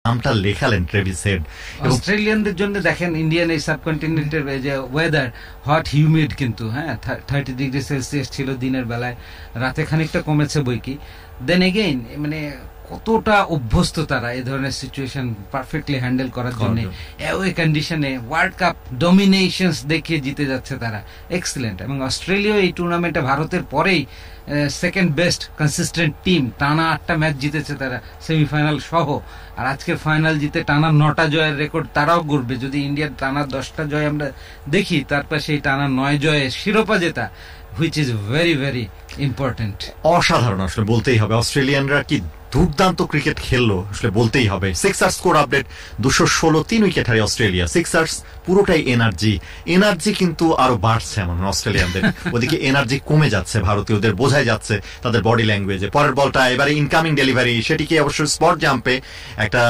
নামটা লেখালেন Travis head. অস্ট্রেলিয়ানদের জন্য দেখেন ইন্ডিয়ান এই সাবকন্টিনেন্টের যে ওয়েদার হট হিউমিড, কিন্তু হ্যাঁ 30 ডিগ্রি সেলসিয়াস ছিল দিনের বেলায়, রাতে খানিকটা কমেছে বই কি। দেন এগেইন মানে কতটা অভ্যস্ত তারা এই ধরনের সিচুয়েশন পারফেক্টলি হ্যান্ডেল করার জন্য। ওই কন্ডিশনে ওয়ার্ল্ড কাপ ডমিনেশনস দেখিয়ে জিতে যাচ্ছে তারা, এক্সিলেন্ট। এবং অস্ট্রেলিয়া এই টুর্নামেন্টে ভারতের পরেই সেকেন্ড বেস্ট কনসিস্টেন্ট টিম, টানা 8টা ম্যাচ জিতেছে তারা সেমিফাইনাল সহ, আর আজকের ফাইনাল জিতে টানা 9টা জয়ের রেকর্ড তারাও গড়বে। যদি ইন্ডিয়ার টানা 10টা জয় আমরা দেখি, তারপর সেই টানা 9 জয়ে শিরোপা জেতা, which is very very important. অসাধারণ আসলে বলতেই হবে। অস্ট্রেলিয়ানরা কি দুর্দান্ত ক্রিকেট খেললো আসলে বলতেই হবে। সিক্সার স্কোর আপডেট 216, 3 উইকেট হারিয়ে অস্ট্রেলিয়া। সিক্সার্স পুরোটাই এনার্জি কিন্তু আরো বাড়ছে এমন অস্ট্রেলিয়ানদের। ওদিকে এনার্জি কমে যাচ্ছে ভারতীয়দের, বোঝাই যাচ্ছে তাদের বডি ল্যাঙ্গুয়েজে। পরের বলটা এবারে ইনকামিং ডেলিভারি, সেটিকে অবশ্য স্পট জাম্পে একটা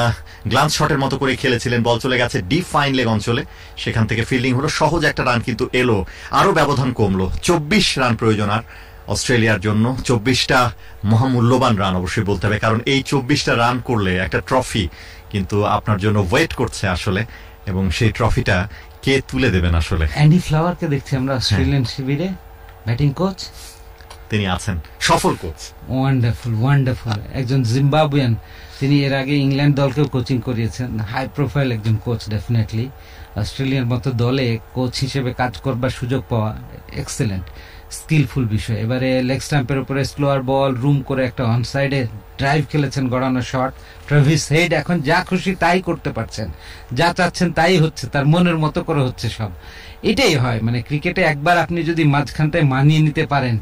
গ্লান্স শটের মতো করে খেলেছিলেন, বল চলে গেছে ডিপ ফাইন লেগ অঞ্চলে, সেখান থেকে ফিল্ডিং হলো, সহজ একটা রান কিন্তু এলো, আরো ব্যবধান কমলো। 24 রান প্রয়োজন আর অস্ট্রেলিয়ার জন্য। 24টা মহামূল্যবান রান অবশ্যই বলতে হবে, কারণ এই 24টা রান করলে একটা ট্রফি কিন্তু আপনার জন্য ওয়েট করছে আসলে, এবং সেই ট্রফিটা কে তুলে দেবেন আসলে। অ্যান্ডি ফ্লাওয়ারকে দেখছি আমরা অস্ট্রেলিয়ান শিবিরে, ব্যাটিং কোচ তিনি আছেন, সফল কোচ। ওয়ান্ডারফুল একজন জিম্বাবুয়ান। তিনি এর আগে ইংল্যান্ড দলকেও কোচিং করিয়েছেন, হাই প্রোফাইল একজন কোচ। ডেফিনেটলি অস্ট্রেলিয়ার মতো দলে কোচ হিসেবে কাজ করবার সুযোগ পাওয়া এক্সেলেন্ট, স্কিলফুল বিষয়। এবারে লেগ স্টাম্পের উপরে স্লোয়ার বল রুম করে একটা অন সাইডে ড্রাইভ খেলেছেন, গড়ানো শট। ট্রেভিস হেড এখন যা খুশি তাই করতে পারছেন, যা চাচ্ছেন তাই হচ্ছে, তার মনের মতো করে হচ্ছে সব। এটাই হয় মানে ক্রিকেটে, একবার আপনি যদি মাঝখানটায় মানিয়ে নিতে পারেন,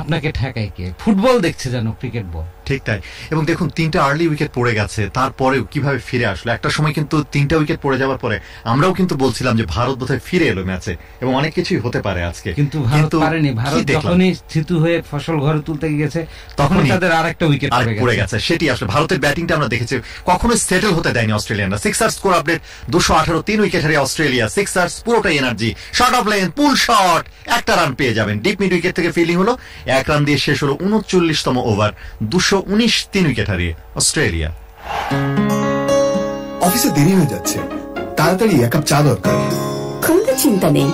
আপনাকে ঠেকায় কে? ফুটবল দেখছে জানো, ক্রিকেট বল ঠিক তাই। এবং দেখুন 3টা আর্লি উইকেট পড়ে গেছে, তারপরেও কিভাবে ফিরে আসলো। একটা সময় কিন্তু 3টা উইকেট পড়ে যাওয়ার পরে আমরাও কিন্তু বলছিলাম যে ভারত বোধহয় ফিরে এলো ম্যাচে, এবং অনেক কিছুই হতে পারে আজকে, কিন্তু ভারত পারেনি। ভারত যখনই স্থিতু হয়ে ফসল ঘরে তুলতে গিয়েছে, তখনই তাদের আরেকটা উইকেট পড়ে গেছে। সেটি আসলে ভারতের ব্যাটিংটা আমরা দেখেছি, কখনো সেটেল হতে দেয়নি অস্ট্রেলিয়ানরা। সিক্সার স্কোর আপডেট 218, 3 উইকেট হারিয়ে অস্ট্রেলিয়া। সিক্সার্স পুরোটাই energy, short of lane, pool shot, একটা রান পেয়ে যাবেন। ডিপ মিড উইকেট থেকে ফিল্ডিং হলো, 1 রান দিয়ে শেষ হলো 39তম ওভার। 219, 3 উইকেট হারিয়ে অস্ট্রেলিয়া। অফিসে দেরি হয়ে যাচ্ছে, তাড়াতাড়ি 1 কাপ চা দরকার। কোনো চিন্তা নেই,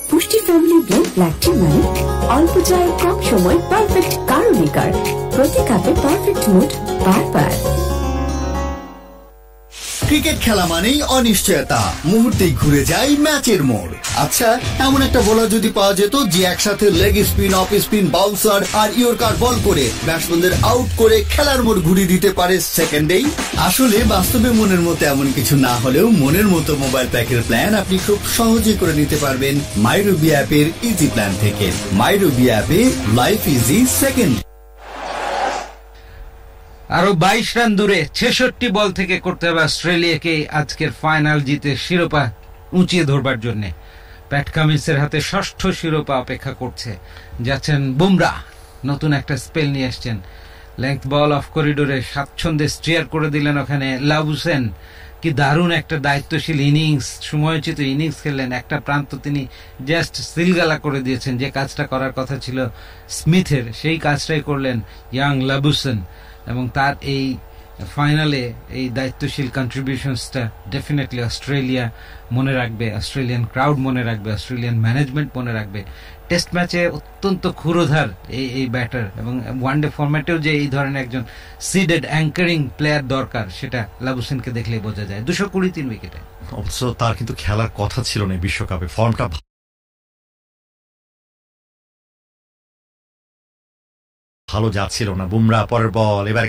পুষ্টি ফ্যামিলি ব্লেন্ড ব্ল্যাক টি মানে অল্প চায়, কম সময়, পারফেক্ট কারণিকার, প্রতি কাপে পারফেক্ট মুড বারবার। ক্রিকেট খেলা মানেই অনিশ্চয়তা, মুহূর্তেই ঘুরে যায় ম্যাচের মোড়। আচ্ছা, এমন একটা বোলার যদি পাওয়া যেত যে একসাথে leg spin, off spin, bouncer আর ইয়র্কার বল করে ব্যাটসম্যানদের আউট করে খেলার মোড় ঘুরিয়ে দিতে পারে সেকেন্ডেই। আসলে বাস্তবে মনের মতো এমন কিছু না হলেও মনের মতো মোবাইল প্যাকের প্ল্যান আপনি খুব সহজে করে নিতে পারবেন মাইরুবি অ্যাপের ইজি প্ল্যান থেকে। মাইরুবি অ্যাপে লাইফ ইজি সেকেন্ড। আরো 22 রান দূরে 66 বল থেকে করতে হবে অস্ট্রেলিয়াকে আজকের ফাইনাল জিতে শিরোপা উঁচিয়ে ধরবার জন্য। প্যাট কামিন্সের হাতে 6ষ্ঠ শিরোপা অপেক্ষা করছে। যাচ্ছেন বুমরা, নতুন একটা স্পেল নিয়ে এসছেন, লেংথ বল অফ করিডোরে স্বাচ্ছন্দ্যে স্ট্রিয়ার করে দিলেন ওখানে লাবুসেন। কি দারুণ একটা দায়িত্বশীল ইনিংস, সময়োচিত ইনিংস খেললেন। একটা প্রান্ত তিনি জাস্ট সিলগালা করে দিয়েছেন, যে কাজটা করার কথা ছিল স্মিথের সেই কাজটাই করলেন ইয়াং লাবুসেন। এবং তার এই ফাইনালে এই দায়িত্বশীল কন্ট্রিবিউশনসটা ডেফিনেটলি অস্ট্রেলিয়া মনে রাখবে, অস্ট্রেলিয়ান ক্রাউড মনে রাখবে, অস্ট্রেলিয়ান ম্যানেজমেন্ট মনে রাখবে। টেস্ট ম্যাচে অত্যন্ত ক্ষুরোধার এই ব্যাটার, এবং ওয়ানডে ফরম্যাটেও যে এই ধরনের একজন সিডেড অ্যাঙ্কারিং প্লেয়ার দরকার, সেটা লাবুসেনকে দেখলেই বোঝা যায়। 223 উইকেটে। অবশ্য তার কিন্তু খেলার কথা ছিল না বিশ্বকাপে, ফর্মটা ভালো যাচ্ছিল না। বুমরা পরের বল, এবার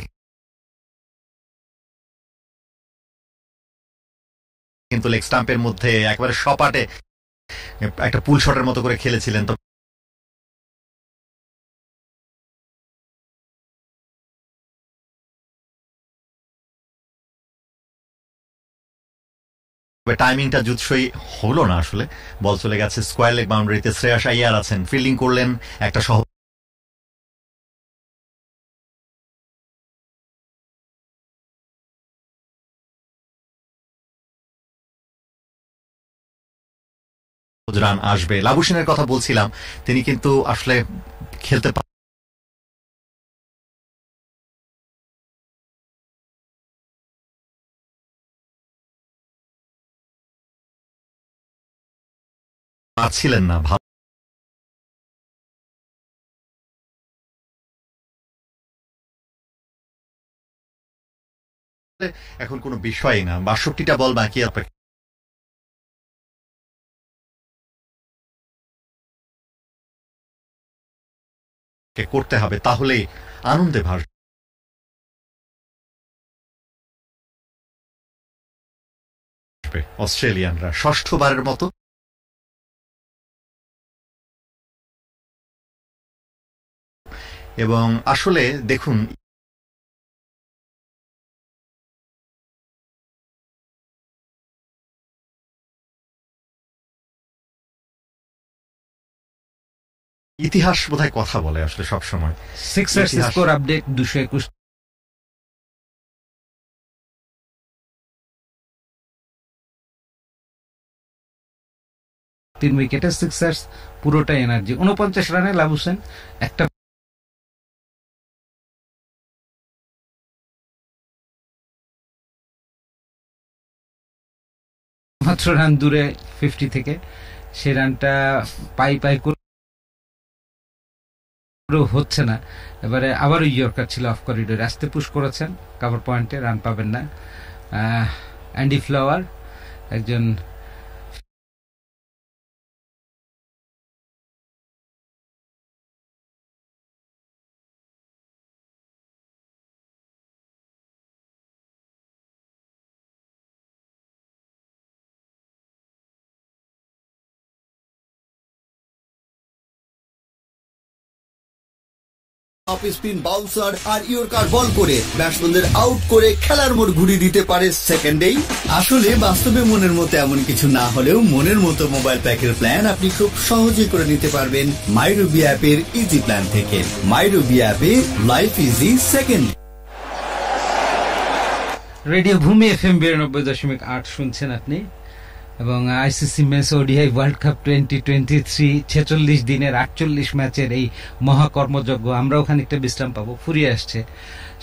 কিন্তু লেগ স্টাম্পের মধ্যে একবারে সপাটে একটা পুল শটের মতো করে খেলেছিলেন। টাইমিংটা জুৎসই হলো না আসলে, বল চলে গেছে স্কোয়ার লেগ বাউন্ডারিতে। শ্রেয়াস আইয়ার আছেন, ফিল্ডিং করলেন একটা সহ রান আসবে। লাবুসেনের কথা বলছিলাম, তিনি কিন্তু আসলে খেলতে পারছিলেন না, এখন কোনো বিষয়ই না, ৬২টা বল বাকি করতে হবে, তাহলেই আনন্দে ভাসবে অস্ট্রেলিয়ানরা ষষ্ঠবারের মতো। এবং আসলে দেখুন, ইতিহাস বোধহয় কথা বলে আসলে সবসময়। সিক্সার্স স্কোর আপডেট 221 3 উইকেটে সিক্সার্স পুরোটা এনার্জি। 49 রানে লাভ হোসেন একটা মাত্র রান দূরে 50 থেকে, সেই রানটা পাই করে হচ্ছে না। এবারে আবারও ইয়র্কার ছিল অফ করিডোরে, আসতে পুশ করেছেন কভার পয়েন্টে, রান পাবেন না। অ্যান্ডি ফ্লাওয়ার একজন অফ স্পিন বাউন্সার আর ইয়র্কার বল করে ব্যাটসম্যানদের আউট করে খেলার মোড় ঘুরিয়ে দিতে পারে সেকেন্ডেই। আসলে বাস্তবে মনের মতো এমন কিছু না হলেও মনের মতো মোবাইল প্যাকের প্ল্যান আপনি খুব সহজে করে নিতে পারবেন মাইরুবি অ্যাপের ইজি প্ল্যান থেকে। মাইরুবি অ্যাপে life easy second. Radio Bhumi FM 92.8 শুনছেন আপনি, এবং ICC men's ODI world cup 2023 46 দিনের 48 ম্যাচের এই মহাকর্মযজ্ঞ। আমরাও খানিকটা বিশ্রাম পাবো, ফুরিয়ে আসছে,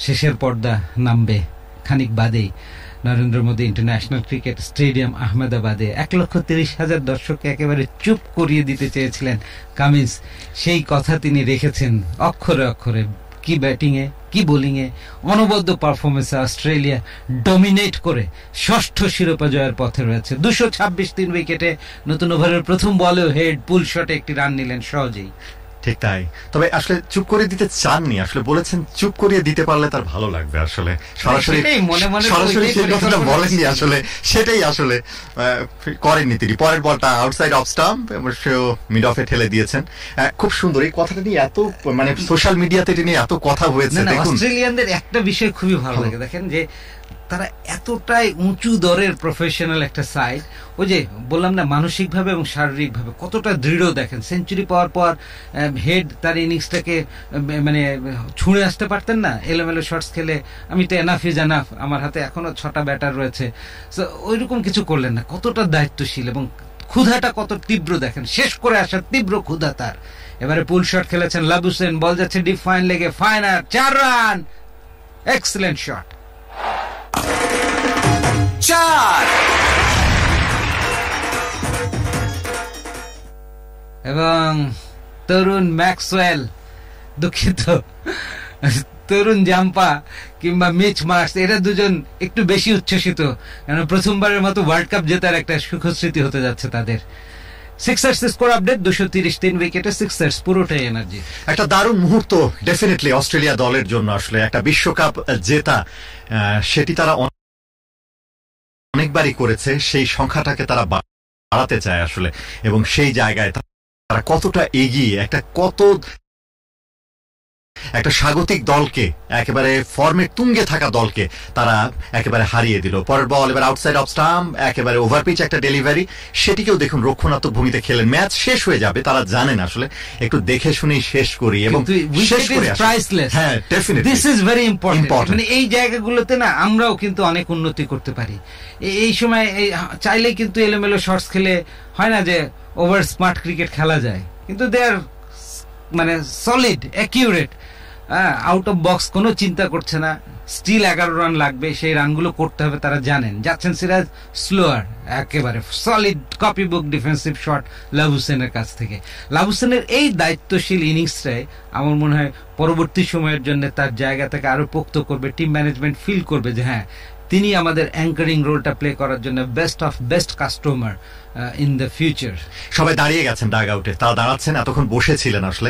শেষের পর্দা নামবে খানিক বাদেই। Narendra Modi international cricket stadium আহমেদাবাদে 1,30,000 দর্শককে একেবারে চুপ করিয়ে দিতে চেয়েছিলেন কামিন্স, সেই কথা তিনি রেখেছেন অক্ষরে অক্ষরে। কি ব্যাটিংয়ে, কি বোলিংয়ে, অনবদ্য পারফরমেন্সে অস্ট্রেলিয়া ডমিনেট করে ষষ্ঠ শিরোপা জয়ের পথে রয়েছে। 226 3 উইকেটে নতুন ওভারের প্রথম বলেও হেড পুল শটে একটি রান নিলেন সহজেই। ঠিক তাই, তবে আসলে চুপ করে দিতে চাননি, আসলে বলেছেন চুপ করিয়ে দিতে পারলে তার ভালো লাগবে। আসলে সরাসরি সেই কথাটা বলেননি, আসলে সেটাই আসলে করেননি তিনি। পরের বলটা আউটসাইড অফ স্টাম্প, সেও মিড অফে ঠেলে দিয়েছেন। খুব সুন্দর, এই কথাটা নিয়ে এত মানে সোশ্যাল মিডিয়াতে এটা নিয়ে এত কথা হয়েছে। অস্ট্রেলিয়ানদের একটা বিষয় খুবই ভালো লাগে, দেখেন যে তারা এতটাই উঁচু দরের প্রফেশনাল একটা সাইড। ওই যে বললাম না, মানসিকভাবে এবং শারীরিকভাবে কতটা দৃঢ়। দেখেন সেঞ্চুরি পাওয়ার পর হেড তার ইনিংসটাকে মানে ছুঁড়ে আসতে পারতেন না, এলোমেলো শটস খেলে আমি তো এনাফ ইজ এনাফ, আমার হাতে এখনো 6টা ব্যাটার রয়েছে, ওইরকম কিছু করলেন না। কতটা দায়িত্বশীল এবং ক্ষুধাটা কত তীব্র, দেখেন শেষ করে আসার তীব্র ক্ষুধা তার। এবারে পুল শট খেলেছেন লাভ হোসেন, বল যাচ্ছে ডিপ ফাইন লেগে, ফাইনাল 4 রান, এক্সেলেন্ট শট, 4। এবং তরুণ ম্যাক্সওয়েল, দুঃখিত তরুণ জাম্পা কিংবা মিচ মার্স, এরা দুজন একটু বেশি উচ্ছ্বসিত, কারণ প্রথমবারের মতো ওয়ার্ল্ড কাপ জেতার একটা সুখস্মৃতি হতে যাচ্ছে তাদের। সিক্সার্স স্কোর আপডেট 230 3 উইকেটে সিক্সার্স পুরোটাই এনার্জি। একটা দারুণ মুহূর্ত ডেফিনেটলি অস্ট্রেলিয়া দলের জন্য। আসলে একটা বিশ্বকাপ জেতা, সেটি তারা অনেকবারই করেছে, সেই সংখ্যাটাকে তারা বাড়াতে চায় আসলে, এবং সেই জায়গায় তারা কতটা এগিয়ে একটা স্বাগতিক দলকে, একেবারে ফর্মে তুঙ্গে থাকা দলকে তারা একেবারে হারিয়ে দিল। পরের বল এবার আউটসাইড অফ স্টাম্প, একেবারে ওভারপিচ একটা ডেলিভারি, সেটিকেও দেখুন রক্ষণাত্মক ভূমিতে খেলেন। ম্যাচ শেষ হয়ে যাবে, তারা জানেন আসলে একটু দেখে শুনেই শেষ করি এবং শেষ করে আসি। হ্যাঁ, definitely this is very important. মানে এই জায়গাগুলোতে না আমরাও কিন্তু অনেক উন্নতি করতে পারি। এই সময় চাইলেই কিন্তু এলোমেলো শটস খেলে হয় না যে ওভার স্মার্ট ক্রিকেট খেলা যায়, কিন্তু দে আর মানে solid accurate. Out of box কোনো চিন্তা করছে না, স্টিল 11 রান লাগবে, সেই রানগুলো করতে হবে তারা জানেন। যাচ্ছেন সিরাজ স্লোয়ার, একেবারে solid copy book defensive shot লাবুসেনের কাছ থেকে। লাবুসেনের এই দায়িত্বশীল ইনিংসটাই আমার মনে হয় পরবর্তী সময়ের জন্য তার জায়গা থেকে আরো পোক্ত করবে। টিম ম্যানেজমেন্ট ফিল করবে যে হ্যাঁ, তিনি আমাদের অ্যাঙ্কারিং রোলটা প্লে করার জন্য best of best customer in the future. সবাই দাঁড়িয়ে গেছেন ডাগ আউটে, তারা দাঁড়াচ্ছেন, এতক্ষণ বসেছিলেন। আসলে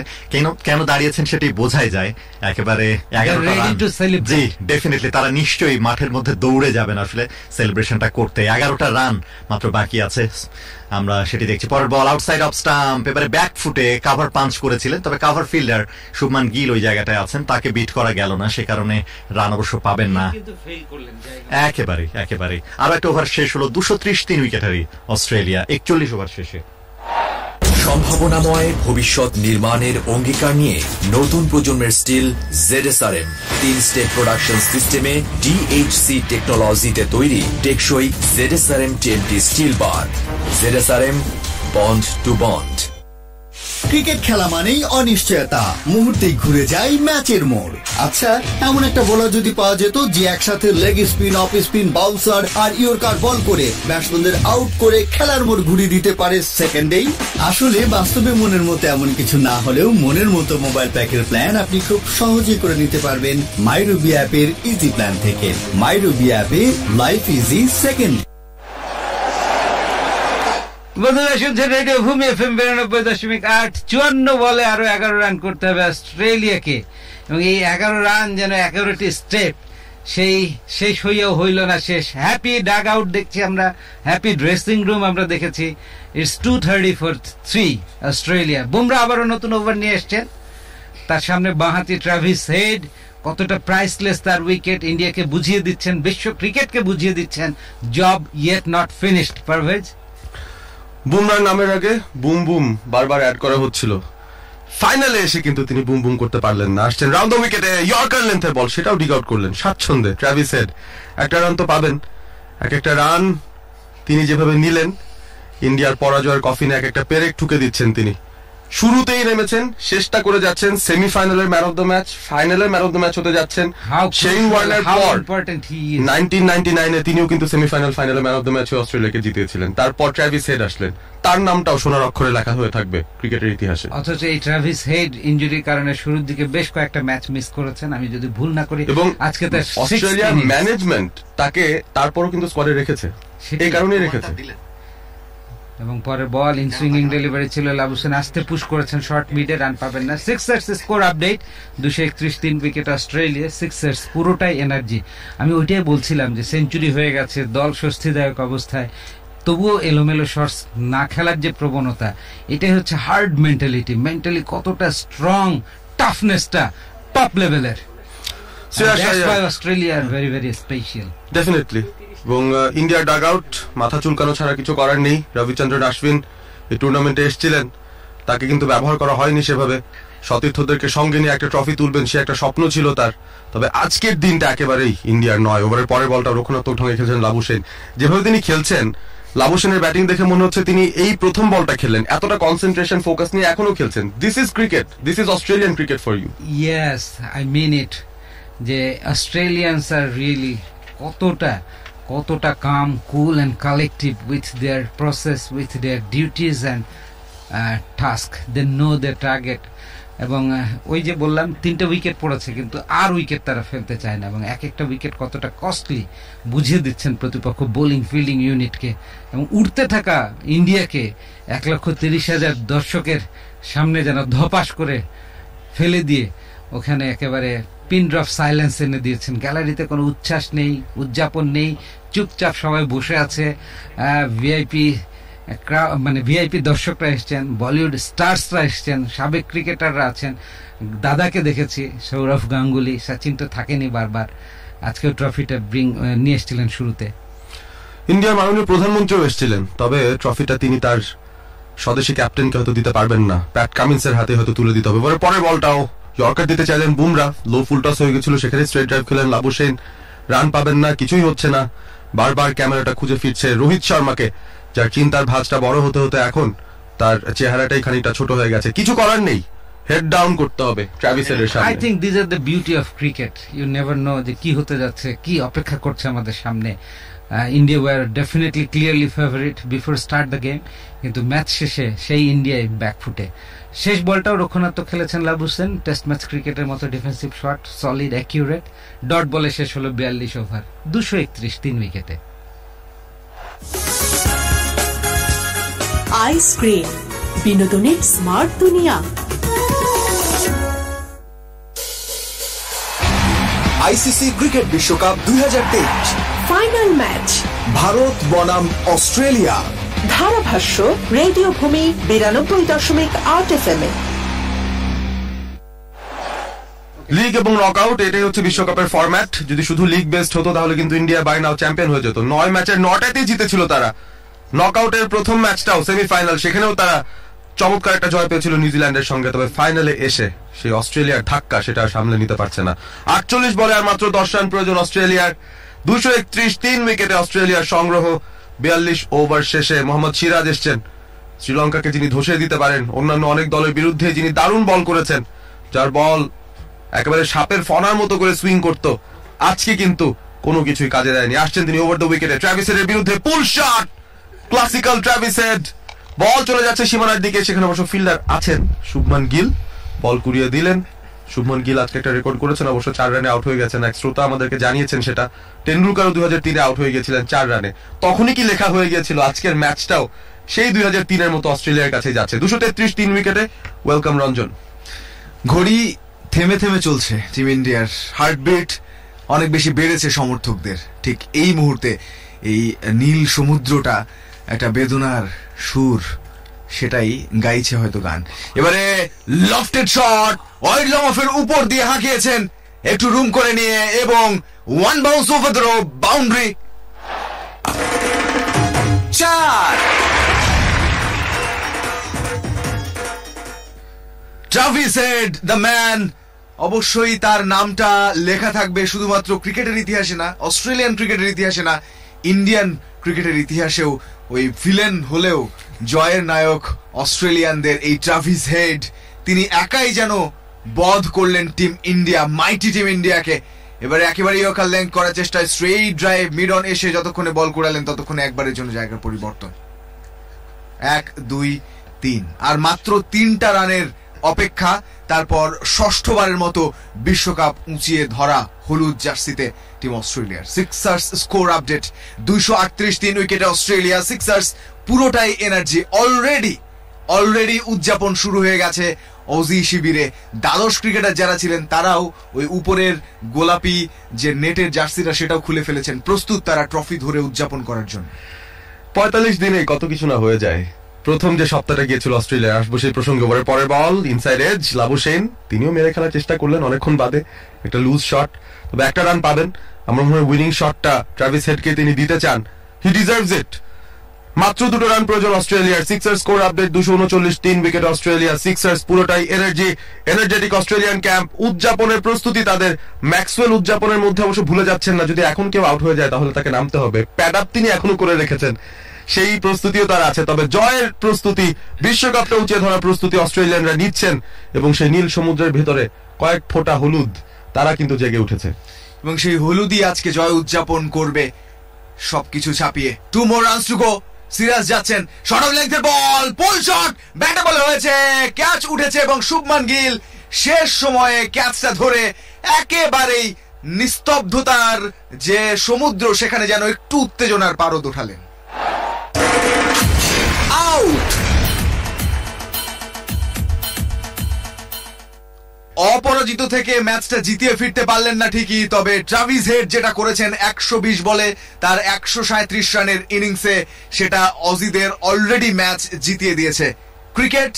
কেন দাঁড়িয়েছেন সেটাই বোঝাই যায়। একেবারে 11টা রান, জি ডেফিনেটলি তারা নিশ্চয়ই মাঠের মধ্যে দৌড়ে যাবেন আসলে সেলিব্রেশনটা করতে। 11টা রান মাত্র বাকি আছে, আমরা সেটি দেখছি। পরের বল আউটসাইড অফ স্টাম্প, এবারে ব্যাক ফুটে কাভার পাঞ্চ করেছিলেন, তবে কাভার ফিল্ডার শুভমান গিল ওই জায়গাটায় আছেন, তাকে বিট করা গেল না, সে কারণে রান অবশ্য পাবেন না। একেবারে আরো একটা ওভার শেষ হলো, 230 উইকেটারি অস্ট্রেলিয়া 41 ওভার শেষে। সম্ভাবনাময় ভবিষ্যৎ নির্মাণের অঙ্গীকার নিয়ে নতুন প্রজন্মের স্টিল ZSRM 3 স্টেপ প্রোডাকশন সিস্টেমে DHC টেকনোলজিতে তৈরি টেকসই ZSRM TMT steel bar. ZSRM bond to bond. Cricket খেলা মানেই অনিশ্চয়তা, মুহূর্তেই ঘুরে যায় ম্যাচের মোড়। আচ্ছা, এমন একটা বোলার যদি পাওয়া যেত যে একসাথে leg spin, off spin, bouncer আর ইয়র্কার বল করে ব্যাটসম্যানদের আউট করে খেলার মোড় ঘুরিয়ে দিতে পারে সেকেন্ডেই। আসলে বাস্তবে মনের মতো এমন কিছু না হলেও মনের মতো মোবাইল প্যাকের প্ল্যান আপনি খুব সহজেই করে নিতে পারবেন মাইরুবি অ্যাপের ইজি প্ল্যান থেকে। মাইরুবি অ্যাপে লাইফ ইজি সেকেন্ড। বন্ধুরা শুনছেন রেডিও ভূমি FM 92.8। 54 বলে আরো 11 রান করতে হবে অস্ট্রেলিয়াকে, এবং এই 11 রান যেন 11টি স্টেপ, সেই শেষ হইয়াও হইল না শেষ। হ্যাপি ডাগ আউট দেখছি আমরা, হ্যাপি ড্রেসিং রুম আমরা দেখেছি। It's 2:30 for 3 Australia. বুমরা আবারও নতুন ওভার নিয়ে এসছেন, তার সামনে বাঁহাতি ট্রাভিস হেড, কতটা প্রাইসলেস তার উইকেট, ইন্ডিয়াকে বুঝিয়ে দিচ্ছেন, বিশ্ব ক্রিকেটকে বুঝিয়ে দিচ্ছেন job yet not finished. Parvez, বুমরার নামের আগে বুম বুম বারবার অ্যাড করা হচ্ছিল, ফাইনালে এসে কিন্তু তিনি বুম বুম করতে পারলেন না। আসছেন রাউন্ড দ্য উইকেটে, ইয়র্কার লেন্থের বল, সেটাও ডিগ আউট করলেন স্বাচ্ছন্দ্যে। ট্রাভিস হেড একটা রান তো পাবেন, এক একটা রান তিনি যেভাবে নিলেন, ইন্ডিয়ার পরাজয়ের কফিনে এক একটা পেরেক ঠুকে দিচ্ছেন তিনি। শুরুতেই নেমেছেন, শেষটা করে যাচ্ছেন, সেমিফাইনালের ম্যান অফ দ্য ম্যাচ, ফাইনালের ম্যান অফ দ্য ম্যাচ হতে যাচ্ছেন। শেন ওয়ার্নের পর 1999-এ তিনিও কিন্তু সেমিফাইনাল ফাইনালে ম্যান অফ দ্য ম্যাচে অস্ট্রেলিয়াকে জিতিয়েছিলেন। তারপর ট্রাভিস হেড আসলেন, তার নামটাও সোনার অক্ষরে লেখা হয়ে থাকবে ক্রিকেটের ইতিহাসে। অথচ এই ট্রাভিস হেড ইনজুরির কারণে শুরুর দিকে বেশ কয়েকটা ম্যাচ মিস করেছেন, আমি যদি ভুল না করি। এবং আজকে তার অস্ট্রেলিয়ার ম্যানেজমেন্ট তাকে তারপরও কিন্তু স্কোয়াডে রেখেছে, এই কারণেই রেখেছে। এবং পরে বল ইনসুইঙ্গিং ডেলিভারি ছিল, লাবুসেন আসতে পুশ করেছেন শর্ট মিডে, রান পাবেন না। Sixers score update 231, 3 wicket Australia. Sixers পুরোটাই এনার্জি। আমি ওইটাই বলছিলাম যে সেঞ্চুরি হয়ে গেছে, দল স্বস্তিদায়ক অবস্থায়, তবুও এলোমেলো শটস না খেলার যে প্রবণতা, এটাই হচ্ছে হার্ড মেন্টালিটি। মেন্টালি কতটা স্ট্রং, টাফনেসটা টপ লেভেলের। Australia very very special definitely. এবং ইন্ডিয়ার ডাগ আউট মাথা চুলকানো ছাড়া কিছু করার নেই। রবিচন্দ্রন আশ্বিন এই টুর্নামেন্টে এসেছিলেন, তাকে কিন্তু ব্যবহার করা হয়নি সেভাবে। সতীর্থদেরকে সঙ্গে নিয়ে একটা ট্রফি তুলবেন, সে একটা স্বপ্ন ছিল তার। তবে আজকের দিনটা একেবারেই ইন্ডিয়ার নয়। ওভারের পরের বলটা রক্ষণাত্মক ঢঙে খেলছেন লাবুসেন। যেভাবে তিনি খেলছেন, লাবুসেনের ব্যাটিং দেখে মনে হচ্ছে তিনি এই প্রথম বলটা খেললেন, এতটা কনসেন্ট্রেশন ফোকাস নিয়ে এখনো খেলছেন। This is cricket, this is Australian cricket for you. Yes, I mean it, যে অস্ট্রেলিয়ানস আর রিয়েলি কতটা calm, cool and collective with their process, with their duties and task. They know their target. এবং ওই যে বললাম 3টা wicket পড়েছে, কিন্তু আর wicket তারা ফেলতে চায় না, এবং এক একটা উইকেট কতটা কস্টলি বুঝিয়ে দিচ্ছেন প্রতিপক্ষ বোলিং ফিল্ডিং ইউনিটকে। এবং উঠতে থাকা ইন্ডিয়াকে 1,30,000 দর্শকের সামনে যেন ধপাস করে ফেলে দিয়ে ওখানে একেবারে পিন ড্রপ সাইলেন্স এনে দিয়েছেন। গ্যালারিতে কোনো উচ্ছ্বাস নেই, উদযাপন নেই, চুপচাপ সবাই বসে আছে। ভিআইপি দর্শকরা এসছেন, বলিউড স্টার্সরা এসছেন, সাবেক ক্রিকেটাররা আছেন। দাদাকে দেখেছি, সৌরভ গাঙ্গুলি, সচিন তো থাকেনি বারবার, আজকেও ট্রফিটা নিয়ে এসেছিলেন শুরুতে। ইন্ডিয়ার মাননীয় প্রধানমন্ত্রীও এসেছিলেন, তবে ট্রফিটা তিনি তার স্বদেশী ক্যাপ্টেনকে হয়তো দিতে পারবেন না, প্যাট কামিন্সের হাতে হয়তো তুলে দিতে হবে। পরের বলটাও ইয়র্কার দিতে চাইলেন বুমরা, লো ফুল টস হয়ে গেছিল, সেখানে স্ট্রেট ড্রাইভ খেলেন লাবুসেন, রান পাবেন না, কিছুই হচ্ছে না। বারবার ক্যামেরাটা খুঁজে ফিরছে রোহিত শর্মাকে, যার চিন্তার ভাঁজটা বড় হতে হতে এখন তার চেহারাটাই খানিকটা ছোট হয়ে গেছে। কিছু করার নেই, হেড ডাউন করতে হবে ট্রাভিস হেডের সামনে। I think this are the beauty of cricket, you never know যে কি হতে যাচ্ছে, কি অপেক্ষা করছে আমাদের সামনে। India were definitely clearly favourite before start the game, কিন্তু ম্যাচ শেষে সেই ইন্ডিয়ায় ব্যাকফুটে। শেষ বলটাও রক্ষণাত্মক খেলেছেন লাভ হোসেন, টেস্ট ম্যাচ ক্রিকেটের মতো defensive shot, solid accurate. Dot বলে শেষ হলো 42 ওভার, 231, 3 উইকেটে। আইসক্রিম, বিনোদনের স্মার্ট দুনিয়া। আইসিসি ক্রিকেট বিশ্বকাপ 2023 ফাইনাল ম্যাচ, ভারত বনাম Australia. ধারাভাষ্য radio Bhumi 92.8 FM। League এবং নকআউট, এটাই হচ্ছে বিশ্বকাপের ফরম্যাট। যদি শুধু লিগ বেসড হতো তাহলে কিন্তু ইন্ডিয়া বাই নাও চ্যাম্পিয়ন হয়ে যেত। 9 ম্যাচের 9টাতেই জিতেছিল তারা। নকআউটের প্রথম ম্যাচটাও সেমিফাইনাল, সেখানেও তারা চমৎকার একটা জয় পেয়েছিল নিউজিল্যান্ডের সঙ্গে। তবে ফাইনালে এসে সেই অস্ট্রেলিয়ার ধাক্কা সেটা সামলে নিতে পারছে না। 48 বলে আর মাত্র 10 রান প্রয়োজন অস্ট্রেলিয়ার। 231, 3 উইকেটে অস্ট্রেলিয়ার সংগ্রহ। 42 ওভার শেষে মোহাম্মদ সিরাজ এসছেন, শ্রীলঙ্কাকে যিনি ধসিয়ে দিতে পারেন। অন্যান্য অনেক দলের বিরুদ্ধে যিনি দারুণ বল করেছেন, যার বল একেবারে সাপের ফনার মতো করে সুইং করত, আজকে কিন্তু কোনো কিছুই কাজে দেয়নি। আসছেন তিনি ওভার দ্য উইকেটে ট্রাভিস হেডের বিরুদ্ধে। Pull shot, classical Travis Head. Ball চলে যাচ্ছে সীমানার দিকে, সেখানে অবশ্য ফিল্ডার আছেন শুভমান গিল, বল কুড়িয়ে দিলেন। শুভমান গিল আজকে একটা রেকর্ড করেছেন, অবশ্য 4 রানে আউট হয়ে গেছেন। এক শ্রোতা আমাদেরকে জানিয়েছেন সেটা। টেন্ডুলকারও 2003-এ আউট হয়ে গিয়েছিলেন 4 রানে। তখনই কি লেখা হয়ে গিয়েছিল আজকের ম্যাচটাও সেই 2003-এর মতো অস্ট্রেলিয়ার কাছে যাচ্ছে। 233, 3 উইকেটে। ওয়েলকাম রঞ্জন। ঘড়ি থেমে থেমে চলছে, টিম ইন্ডিয়ার হার্টবিট অনেক বেশি বেড়েছে সমর্থকদের। ঠিক এই মুহূর্তে এই নীল সমুদ্রটা একটা বেদনার সুর, সেটাই গাইছে হয়তো গান। এবারে লফটেড শট, ওয়াইড লং অফের উপর দিয়ে হাঁকিয়েছেন একটু রুম করে নিয়ে, এবং 1 bounce over the boundary. 4 Travis head the man. অবশ্যই তার নামটা লেখা থাকবে শুধুমাত্র ক্রিকেটের ইতিহাসে না, অস্ট্রেলিয়ান ক্রিকেটের ইতিহাসে না, ইন্ডিয়ান ক্রিকেটের ইতিহাসেও। ওই ভিলেন হলেও জয়ের নায়ক অস্ট্রেলিয়ানদের এই ট্রাভিস হেড, তিনি একাই যেন বধ করলেন টিম ইন্ডিয়া, মাইটি টিম ইন্ডিয়াকে। এবারে একেবারে ইয়র্কার লেংথ করার চেষ্টায় স্ট্রেইট ড্রাইভ, মিড অন এসে যতক্ষণে বল কুড়ালেন ততক্ষণে একবারের জন্য জায়গার পরিবর্তন। 1, 2, 3, আর মাত্র 3টা রানের অপেক্ষা। তারপর ষষ্ঠবারের মতো বিশ্বকাপ উঁচিয়ে ধরা হলুদ জার্সিতে টিম অস্ট্রেলিয়ার। সিক্সার্স স্কোর আপডেট, 238, 3 উইকেটে অস্ট্রেলিয়া। সিক্সার্স পুরোটাই এনার্জি। অলরেডি উদযাপন শুরু হয়ে গেছে অজি শিবিরে। দ্বাদশ ক্রিকেটার যারা ছিলেন তারাও ওই উপরের গোলাপি যে নেটের জার্সিটা সেটাও খুলে ফেলেছেন, প্রস্তুত তারা ট্রফি ধরে উদযাপন করার জন্য। 45 দিনে কত কিছু না হয়ে যায়। প্রথম যে সপ্তাহটা গিয়েছিল অস্ট্রেলিয়া, আসবো সেই প্রসঙ্গে। ওভারের পরের বল ইনসাইড এজ, লাবুসেন তিনিও মেরে খেলার চেষ্টা করলেন অনেকক্ষণ বাদে, একটা লুজ শট। তবে একটা রান পাবেন। আমার মনে হয় উইনিং শটটা ট্রাভিস হেডকে তিনি দিতে চান, হি ডিজার্ভস ইট। মাত্র 2 রান প্রয়োজন অস্ট্রেলিয়ার। Sixer score update, 239, 3 wicket Australia. Sixers পুরোটাই এনার্জেটিক অস্ট্রেলিয়ান ক্যাম্প। উদযাপনের প্রস্তুতি তাদের। ম্যাক্সওয়েল উদযাপনের মধ্যে অবশ্য ভুলে যাচ্ছেন না, যদি এখন কেউ আউট হয়ে যায় তাহলে তাকে নামতে হবে। প্যাড আপ তিনি এখনো করে রেখেছেন, সেই প্রস্তুতিও তার আছে। তবে জয়ের প্রস্তুতি, বিশ্বকাপটা উঁচিয়ে ধরার প্রস্তুতি অস্ট্রেলিয়ানরা নিচ্ছেন, এবং সেই নীল সমুদ্রের ভেতরে কয়েক ফোঁটা হলুদ তারা কিন্তু জেগে উঠেছে, এবং সেই হলুদই আজকে জয় উদযাপন করবে সবকিছু ছাপিয়ে। 2 more runs to go। Siraj যাচ্ছেন, শর্ট অফ লেংথের বল, পুল শট, ব্যাটে বলে হয়েছে, ক্যাচ উঠেছে, এবং শুভমান গিল শেষ সময়ে ক্যাচটা ধরে একেবারেই নিস্তব্ধতার যে সমুদ্র সেখানে যেন একটু উত্তেজনার পারদ ওঠালেন। আউট। অপরাজিত থেকে ম্যাচটা জিতিয়ে ফিরতে পারলেন না ঠিকই, তবে ট্রাভিস হেড যেটা করেছেন 120 বলে তার 137 রানের ইনিংসে, সেটা অজিদের অলরেডি ম্যাচ জিতিয়ে দিয়েছে। ক্রিকেট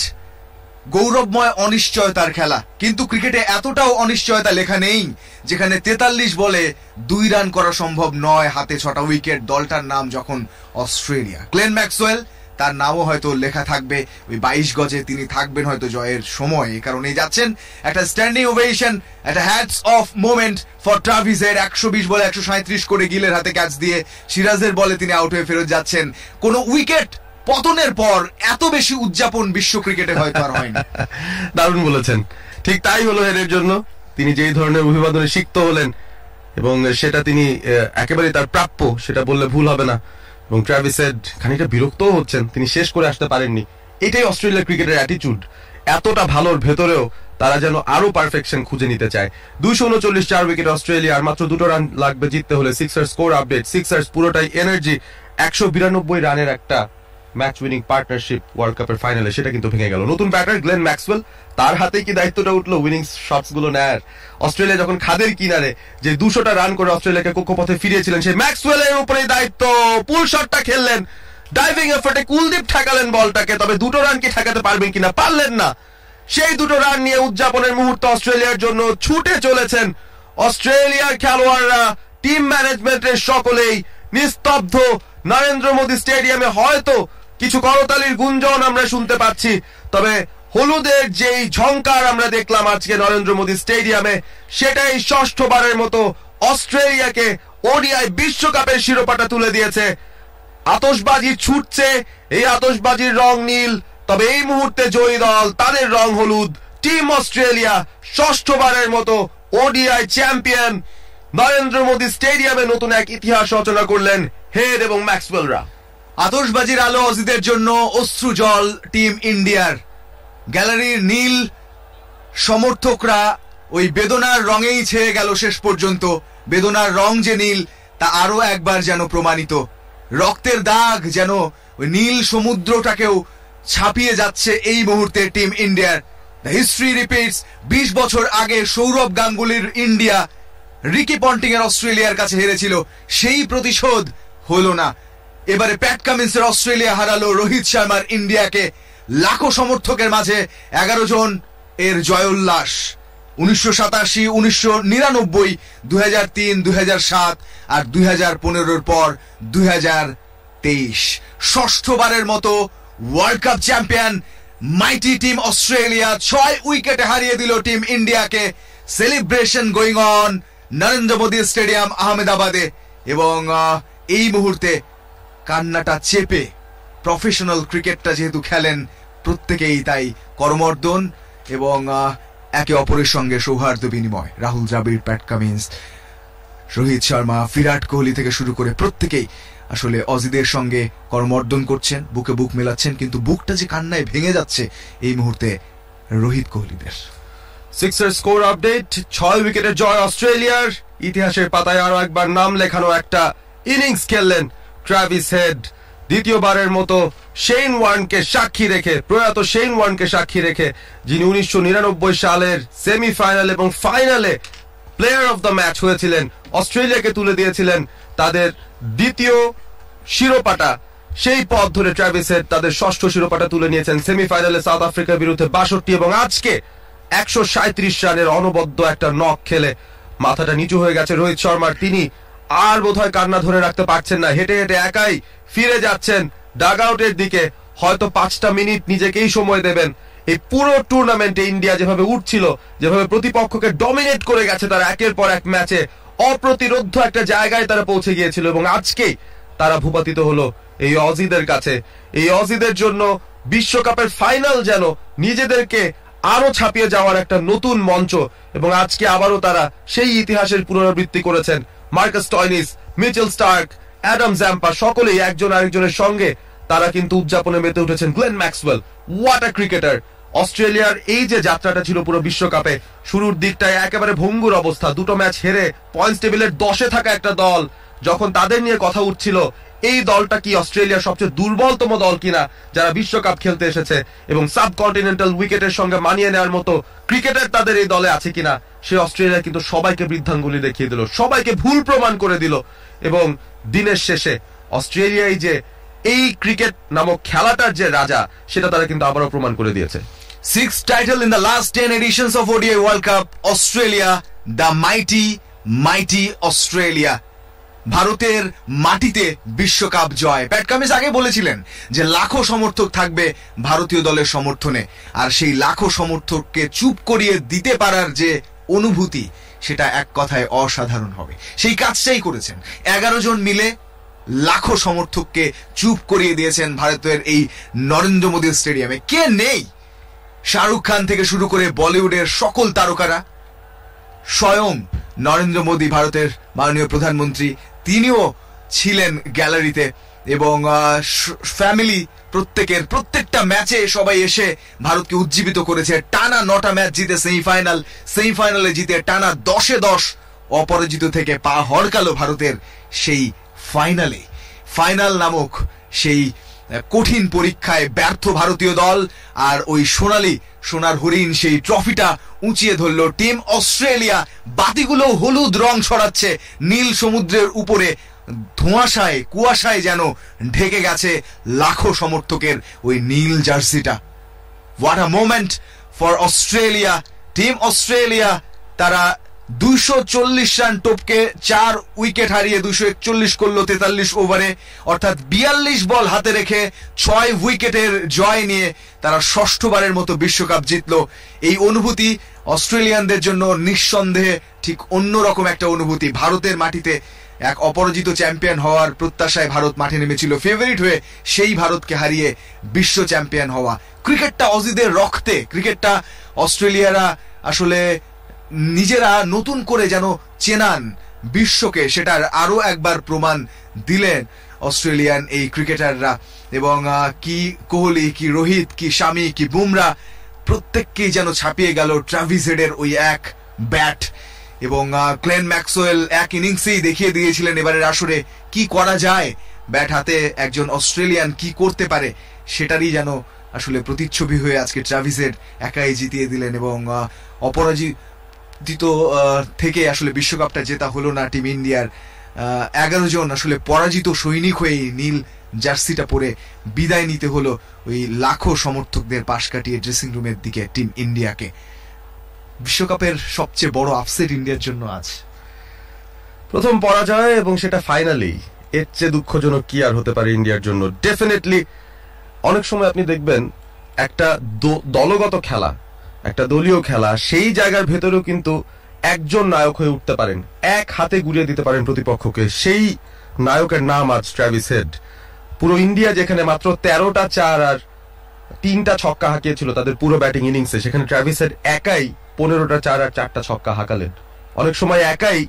গৌরবময় অনিশ্চয়তার খেলা, কিন্তু ক্রিকেটে এতটাও অনিশ্চয়তা লেখা নেই যেখানে 43 বলে 2 রান করা সম্ভব নয়, হাতে 6টা উইকেট। দলটার নাম যখন অস্ট্রেলিয়া, গ্লেন ম্যাক্সওয়েল তার নামও হয়তো লেখা থাকবে ওই 22 গজে, তিনি থাকবেন হয়তো জয়ের সময়। কারণ এই যাচ্ছেন একটা স্ট্যান্ডিং ওভেশন, একটা hats off moment for Travis head. 120 বলে 137 করে গিলের হাতে ক্যাচ দিয়ে সিরাজের বলে তিনি আউট হয়ে ফেরত যাচ্ছেন। কোনো উইকেট পতনের পর এত বেশি উদযাপন বিশ্ব ক্রিকেটে হয়তো আর হয়নি। দারুণ বলেছেন, ঠিক তাই হলো হেডের জন্য। তিনি যেই ধরনের অভিবাদনে সিক্ত হলেন এবং সেটা তিনি একেবারে তার প্রাপ্য, সেটা বললে ভুল হবে না। এবং ট্র্যাভিস হেড খানিকটা বিরক্তও হচ্ছেন, তিনি শেষ করে আসতে পারেননি। এটাই অস্ট্রেলিয়া ক্রিকেটের অ্যাটিটিউড, এতটা ভালোর ভেতরেও তারা যেন আরো পারফেকশন খুঁজে নিতে চায়। 239 4 উইকেট অস্ট্রেলিয়া, আর মাত্র 2 রান লাগবে জিততে হলে। সিক্সার স্কোর আপডেট, সিক্সার্স পুরোটাই এনার্জি। 192 রানের একটা ম্যাচ উইনিং পার্টনারশিপ ওয়ার্ল্ড কাপের ফাইনালে, সেটা কিন্তু ভেঙে গেল। নতুন ব্যাটার গ্লেন ম্যাক্সওয়েল, তার হাতে কি দায়িত্বটা উঠলো উইনিং শটস গুলো নেয়ার। অস্ট্রেলিয়া যখন খাদের কিনারে যে 200টা রান করে অস্ট্রেলিয়াকে কক্ষপথে ফিরিয়েছিলেন, সেই ম্যাক্সওয়েলের উপরেই দায়িত্ব। পুল শটটা খেললেন, ডাইভিং এফর্টে কুলদীপ ঠেকালেন বলটাকে, তবে 2 রান কি ঠেকাতে পারবেন কিনা, পারলেন না। সেই 2 রান নিয়ে উদযাপনের মুহূর্ত অস্ট্রেলিয়ার জন্য ছুটে চলেছেন অস্ট্রেলিয়ার খেলোয়াড়রা, টিম ম্যানেজমেন্টের সকলেই নিস্তব্ধ। নরেন্দ্র মোদী স্টেডিয়ামে হয়তো কিছু করতালির গুঞ্জন আমরা শুনতে পাচ্ছি, তবে হলুদের যেই ঝংকার আমরা দেখলাম আজকে নরেন্দ্র মোদী স্টেডিয়ামে, সেটাই ষষ্ঠবারের মতো অস্ট্রেলিয়াকে ওডিআই বিশ্বকাপের শিরোপাটা তুলে দিয়েছে। আতশবাজি ছুটছে, এই আতশবাজির রং নীল, তবে এই মুহূর্তে জয়ী দল, তাদের রং হলুদ। টিম অস্ট্রেলিয়া ষষ্ঠবারের মতো ওডিআই চ্যাম্পিয়ন। নরেন্দ্র মোদী স্টেডিয়ামে নতুন এক ইতিহাস রচনা করলেন হেড এবং ম্যাক্সওয়েলরা। আতশবাজির আলো অজিদের জন্য অশ্রু জল টিম ইন্ডিয়ার। গ্যালারির নীল সমর্থকরা ওই বেদনার রঙেই ছেয়ে গেল শেষ পর্যন্ত। বেদনার রং যে নীল তা আরো একবার যেন প্রমাণিত। রক্তের দাগ যেন ওই নীল সমুদ্রটাকেও ছাপিয়ে যাচ্ছে এই মুহূর্তে টিম ইন্ডিয়ার। The history repeats. 20 বছর আগে সৌরভ গাঙ্গুলির ইন্ডিয়া রিকি পন্টিং এর অস্ট্রেলিয়ার কাছে হেরেছিল, সেই প্রতিশোধ হলো না। এবারে প্যাট কামিন্সের অস্ট্রেলিয়া হারালো রোহিত শর্মার ইন্ডিয়াকে। লাখো সমর্থকের মাঝে 11 জন এর জয়োল্লাস। 1987, 1999, 2003, 2007 আর 2015 পর 2023 ষষ্ঠবারের মতো world cup champion mighty team Australia 6 উইকেটে হারিয়ে দিল টিম ইন্ডিয়াকে। Celebration going on Narendra Modi stadium আহমেদাবাদে। এবং এই মুহূর্তে কান্নাটা চেপে, প্রফেশনাল ক্রিকেটটা যেহেতু খেলেন প্রত্যেকেই, তাই করমর্দন এবং একে অপরের সঙ্গে সৌহার্দ্য বিনিময়। রাহুল দ্রাবিড়, প্যাট কামিন্স, রোহিত শর্মা, বিরাট কোহলি থেকে শুরু করে প্রত্যেকেই আসলে অজিদের সঙ্গে করমর্দন করছেন, বুকে বুক মেলাচ্ছেন, কিন্তু বুকটা যে কান্নায় ভেঙে যাচ্ছে এই মুহূর্তে রোহিত কোহলিদের। সিক্সার স্কোর আপডেট, 6 উইকেটের জয় অস্ট্রেলিয়ার। ইতিহাসের পাতায় আরো একবার নাম লেখানো একটা ইনিংস খেললেন ট্র্যাভিস হেড। দ্বিতীয়বারের মতো শেন ওয়ার্নকে সাক্ষী রেখে, প্রয়াত শেন ওয়ার্নকে সাক্ষী রেখে, যিনি 1999 সালের সেমিফাইনাল এবং ফাইনালে প্লেয়ার অফ দ্য ম্যাচ হয়েছিলেন, অস্ট্রেলিয়াকে তুলে দিয়েছিলেন তাদের দ্বিতীয় শিরোপাটা। সেই পথ ধরে ট্র্যাভিস হেড তাদের ষষ্ঠ শিরোপাটা তুলে নিয়েছেন সেমিফাইনালে সাউথ আফ্রিকার বিরুদ্ধে 62 এবং আজকে 137 রানের অনবদ্য একটা নক খেলে মাথাটা নিচু হয়ে গেছে রোহিত শর্মার। তিনি আর বোধহয় কান্না ধরে রাখতে পারছেন না, হেঁটে হেঁটে একাই ফিরে যাচ্ছেন ডাগ আউটের দিকে। হয়তো 5টা মিনিট নিজেকেই সময় দেবেন। এই পুরো টুর্নামেন্টে ইন্ডিয়া যেভাবে উঠছিল, যেভাবে প্রতিপক্ষকে ডমিনেট করে গেছে তারা একের পর এক ম্যাচে, অপ্রতিরোধ্য একটা জায়গায় তারা পৌঁছে গিয়েছিল এবং আজকেই তারা ভূপাতিত হলো এই অজিদের কাছে। এই অজিদের জন্য বিশ্বকাপের ফাইনাল যেন নিজেদেরকে আরো ছাপিয়ে যাওয়ার একটা নতুন মঞ্চ, এবং আজকে আবারও তারা সেই ইতিহাসের পুনরাবৃত্তি করেছেন। Marcus Stoinis, Mitchell Starc, Adam Zampa সকলেই একজন আরেকজনের সঙ্গে তারা কিন্তু উদযাপনে মেতে উঠেছেন। Glenn Maxwell, what a cricketer. অস্ট্রেলিয়ার এই যে যাত্রাটা ছিল পুরো বিশ্বকাপে, শুরুর দিকটায় একেবারে ভঙ্গুর অবস্থা, 2টো ম্যাচ হেরে পয়েন্টস টেবিলের 10-এ থাকা একটা দল, যখন তাদের নিয়ে কথা উঠছিল এই দলটা কি অস্ট্রেলিয়ার সবচেয়ে দুর্বলতম দল কিনা যারা বিশ্বকাপ খেলতে এসেছে, এবং সাবকন্টিনেন্টাল উইকেটের সঙ্গে মানিয়ে নেওয়ার মতো ক্রিকেটার তাদের এই দলে আছে কিনা, সে অস্ট্রেলিয়া কিন্তু সবাইকে বৃদ্ধাঙ্গুলি দেখিয়ে দিল, সবাইকে ভুল প্রমাণ করে দিল। এবং দিনের শেষে অস্ট্রেলিয়ায় যে এই ক্রিকেট নামক খেলাটার যে রাজা, সেটা তারা কিন্তু আবারও প্রমাণ করে দিয়েছে। 6 title in the last 10 editions of ODI World Cup. Australia, the mighty Australia. ভারতের মাটিতে বিশ্বকাপ জয়। প্যাট কামিন্স আগে বলেছিলেন যে লাখো সমর্থক থাকবে ভারতীয় দলের সমর্থনে, আর সেই লাখো সমর্থককে চুপ করিয়ে দিতে পারার যে অনুভূতি, সেটা এক কথায় অসাধারণ হবে। সেই কাজটাই করেছেন 11 জন মিলে। লাখো সমর্থককে চুপ করিয়ে দিয়েছেন ভারতের এই নরেন্দ্র মোদী স্টেডিয়ামে। কে নেই? শাহরুখ খান থেকে শুরু করে বলিউডের সকল তারকারা, স্বয়ং নরেন্দ্র মোদী ভারতের মাননীয় প্রধানমন্ত্রী তিনিও ছিলেন গ্যালারিতে, এবং ফ্যামিলি প্রত্যেকটা ম্যাচে সবাই এসে ভারতকে উজ্জীবিত করেছে। টানা 9টা ম্যাচ জিতে সেমিফাইনালে জিতে টানা 10-10 অপরাজিত থেকে পা হড়কালো ভারতের সেই ফাইনাল নামক সেই কঠিন পরীক্ষায় ব্যর্থ ভারতীয় দল। আর ওই সোনার হরিণ সেই ট্রফিটা উঁচিয়ে ধরল টিম অস্ট্রেলিয়া। বাতিগুলো হলুদ রং ছড়াচ্ছে, নীল সমুদ্রের উপরে কুয়াশায় যেন ঢেকে গেছে লাখো সমর্থকের ওই নীল জার্সিটা। What a moment for Australia. Team Australia তারা 240 রান টপকে 4 উইকেট হারিয়ে 241 করলো 43 ওভারে, অর্থাৎ 42 বল হাতে রেখে 6 উইকেটের জয় নিয়ে তারা ষষ্ঠবারের মতো বিশ্বকাপ জিতলো। এই অনুভূতি অস্ট্রেলিয়ানদের জন্য নিঃসন্দেহে ঠিক অন্যরকম একটা অনুভূতি। ভারতের মাটিতে এক অপরাজিত চ্যাম্পিয়ন হওয়ার প্রত্যাশায় ভারত মাঠে নেমেছিল ফেভারিট হয়ে, সেই ভারতকে হারিয়ে বিশ্ব চ্যাম্পিয়ন হওয়া। ক্রিকেটটা অজিদের রক্তে, ক্রিকেটটা অস্ট্রেলিয়ারা আসলে নিজেরা নতুন করে যেন চেনান বিশ্বকে, সেটার আরো একবার প্রমাণ দিলেন অস্ট্রেলিয়ান এই ক্রিকেটাররা। এবং কি কোহলি, কি রোহিত, কি শামি, কি বুমরা, প্রত্যেককেই যেন ছাপিয়ে গেল ট্রাভিস হেডের ওই এক ব্যাট। এবং ক্লেন ম্যাক্সওয়েল এক ইনিংসেই দেখিয়ে দিয়েছিলেন এবারের আসরে কি করা যায়, ব্যাট হাতে একজন অস্ট্রেলিয়ান কি করতে পারে, সেটারই যেন আসলে প্রতিচ্ছবি হয়ে আজকে ট্রাভিস হেড একাই জিতিয়ে দিলেন। এবং অপরাজিত থেকে আসলে বিশ্বকাপটা জেতা হলো না টিম ইন্ডিয়ার। 11 জন আসলে পরাজিত সৈনিক হয়ে নীল জার্সিটা পরে বিদায় নিতে হলো ওই লাখো সমর্থকদের পাশ কাটিয়ে ড্রেসিং রুমের দিকে টিম ইন্ডিয়াকে। বিশ্বকাপের সবচেয়ে বড় আপসেট ইন্ডিয়ার জন্য আজ প্রথম পরাজয়, এবং সেটা ফাইনালি। এর চেয়ে দুঃখজনক কি আর হতে পারে ইন্ডিয়ার জন্য। ডেফিনেটলি অনেক সময় আপনি দেখবেন একটা দলগত খেলা, একটা দলীয় খেলা, সেই জায়গার ভেতরেও কিন্তু একজন নায়ক হয়ে উঠতে পারেন, এক হাতে গুড়িয়ে দিতে পারেন প্রতিপক্ষকে। সেই নায়কের নাম আজ ট্রাভিস হেড। পুরো ইন্ডিয়া যেখানে মাত্র 13টা 4 আর 3টা ছক্কা হাঁকিয়েছিল তাদের পুরো ব্যাটিং ইনিংসে, সেখানে ট্রাভিস হেড একাই 15টা 4 আর 4টা ছক্কা হাঁকালেন। অনেক সময় একাই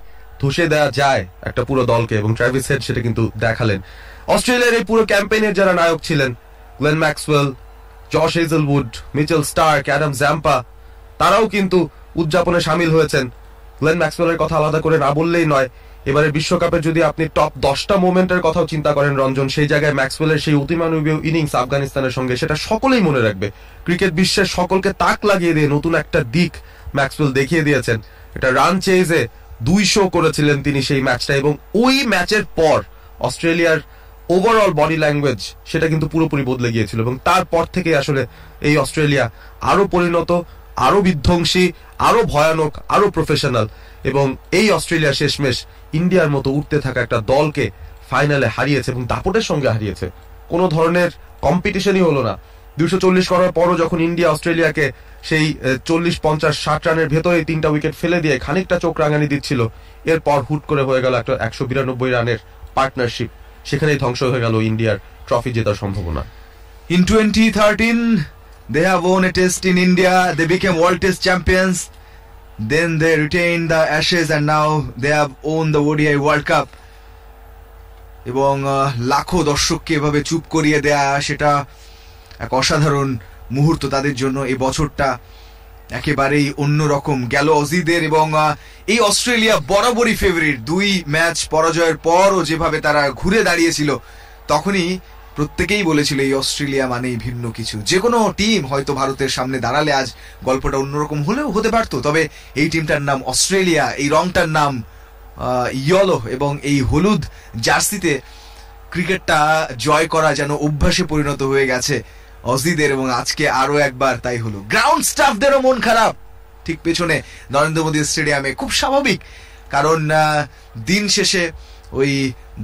ধসে দেওয়া যায় একটা পুরো দলকে, এবং ট্রাভিস হেড সেটা কিন্তু দেখালেন। অস্ট্রেলিয়ার এই পুরো ক্যাম্পেইনের যারা নায়ক ছিলেন, Glenn Maxwell, Josh Hazlewood, Mitchell Starc, Adam Zampa, তারাও কিন্তু উদযাপনে সামিল হয়েছেন। গ্লেন ম্যাক্সওয়েলের কথা আলাদা করে না বললেই নয়। এবারে বিশ্বকাপের যদি আপনি টপ 10টা মোমেন্টের কথাও চিন্তা করেন রঞ্জন, সেই জায়গায় ম্যাক্সওয়েলের সেই অতিমানবীয় ইনিংস আফগানিস্তানের সঙ্গে, সেটা সকলেই মনে রাখবে। ক্রিকেট বিশ্বের সকলকে তাক লাগিয়ে দিয়ে নতুন একটা দিক ম্যাক্সওয়েল দেখিয়ে দিয়েছেন। এটা রান চেজে 200 করেছিলেন তিনি সেই ম্যাচটা, এবং ওই ম্যাচের পর অস্ট্রেলিয়ার ওভারঅল বডি ল্যাঙ্গুয়েজ সেটা কিন্তু পুরোপুরি বদলে গিয়েছিল, এবং তারপর থেকে আসলে এই অস্ট্রেলিয়া আরো পরিণত, আরো বিধ্বংসী, আরো ভয়ানক, আরো প্রফেশনাল। এবং এই অস্ট্রেলিয়া শেষমেশ ইন্ডিয়ার মতো উঠতে থাকা একটা দলকে ফাইনালে হারিয়েছে, এবং দাপটের সঙ্গে হারিয়েছে। কোনো ধরনের কম্পিটিশনই হলো না। 240 করার পরও যখন ইন্ডিয়া অস্ট্রেলিয়াকে সেই 40, 50, 60 রানের ভেতরে 3টা উইকেট ফেলে দিয়ে খানিকটা চোখ রাঙানি দিচ্ছিল, এরপর হুট করে হয়ে গেল একটা 192 রানের পার্টনারশিপ। সেখানেই ধ্বংস হয়ে গেল ইন্ডিয়ার ট্রফি জেতার সম্ভাবনা। In 2013 they have won a test in India, they became world test champions, then they retained the Ashes, and now they have won the ODI World Cup. এবং লাখো দর্শককে এভাবে চুপ করিয়ে দেয়া, সেটা এক অসাধারণ মুহূর্ত তাদের জন্য। এই বছরটা একেবারেই অন্যরকম গেল অজিদের। এবং এই অস্ট্রেলিয়া বরাবরই ফেভারিট। 2 ম্যাচ পরাজয়ের পরও যেভাবে তারা ঘুরে দাঁড়িয়েছিল, তখনই প্রত্যেকেই বলেছিল এই অস্ট্রেলিয়া মানেই ভিন্ন কিছু। যে কোনো টিম হয়তো ভারতের সামনে দাঁড়ালে আজ গল্পটা অন্যরকম হলেও হতে পারতো, তবে এই টিমটার নাম অস্ট্রেলিয়া, এই রংটার নাম ইয়েলো, এবং এই হলুদ জার্সিতে ক্রিকেটটা জয় করা যেন অভ্যাসে পরিণত হয়ে গেছে অজিদের। এবং আজকে আরো একবার তাই হলো। গ্রাউন্ড স্টাফদেরও মন খারাপ ঠিক পেছনে নরেন্দ্র মোদী স্টেডিয়ামে, খুব স্বাভাবিক, কারণ দিন শেষে ওই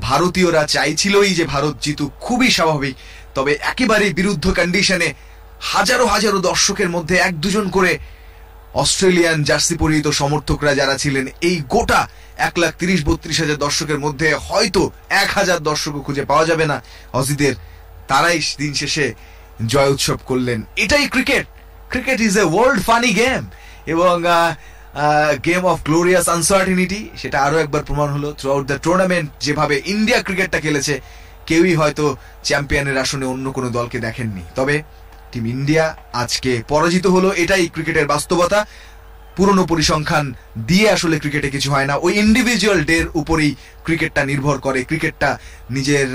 ভারতীয়রা চাইছিলই যে ভারত জিতুক, খুবই স্বাভাবিক। তবে একেবারে বিরুদ্ধ কন্ডিশনে হাজারো হাজারো দর্শকের মধ্যে 1-2 জন করে অস্ট্রেলিয়ান জার্সি পরিহিত সমর্থকরা যারা ছিলেন, এই গোটা 1,30,32,000 দর্শকের মধ্যে হয়তো 1,000 দর্শকও খুঁজে পাওয়া যাবে না অজিদের, তারাই দিন শেষে জয় উৎসব করলেন। এটাই cricket. Cricket is a world funny game, এবং গেম অফ গ্লোরিয়াস আনসার্টিনিটি, সেটা আরো একবার প্রমাণ হলো থ্রু আউট দ্য টুর্নামেন্ট। যেভাবে ইন্ডিয়া ক্রিকেটটা খেলেছে, কেউই হয়তো চ্যাম্পিয়নের আসনে অন্য কোনো দলকে দেখেননি। তবে টিম ইন্ডিয়া আজকে পরাজিত হলো, এটাই ক্রিকেটের বাস্তবতা। পুরনো পরিসংখ্যান দিয়ে আসলে ক্রিকেটে কিছু হয় না, ওই ইন্ডিভিজুয়াল ডের উপরেই ক্রিকেটটা নির্ভর করে। ক্রিকেটটা নিজের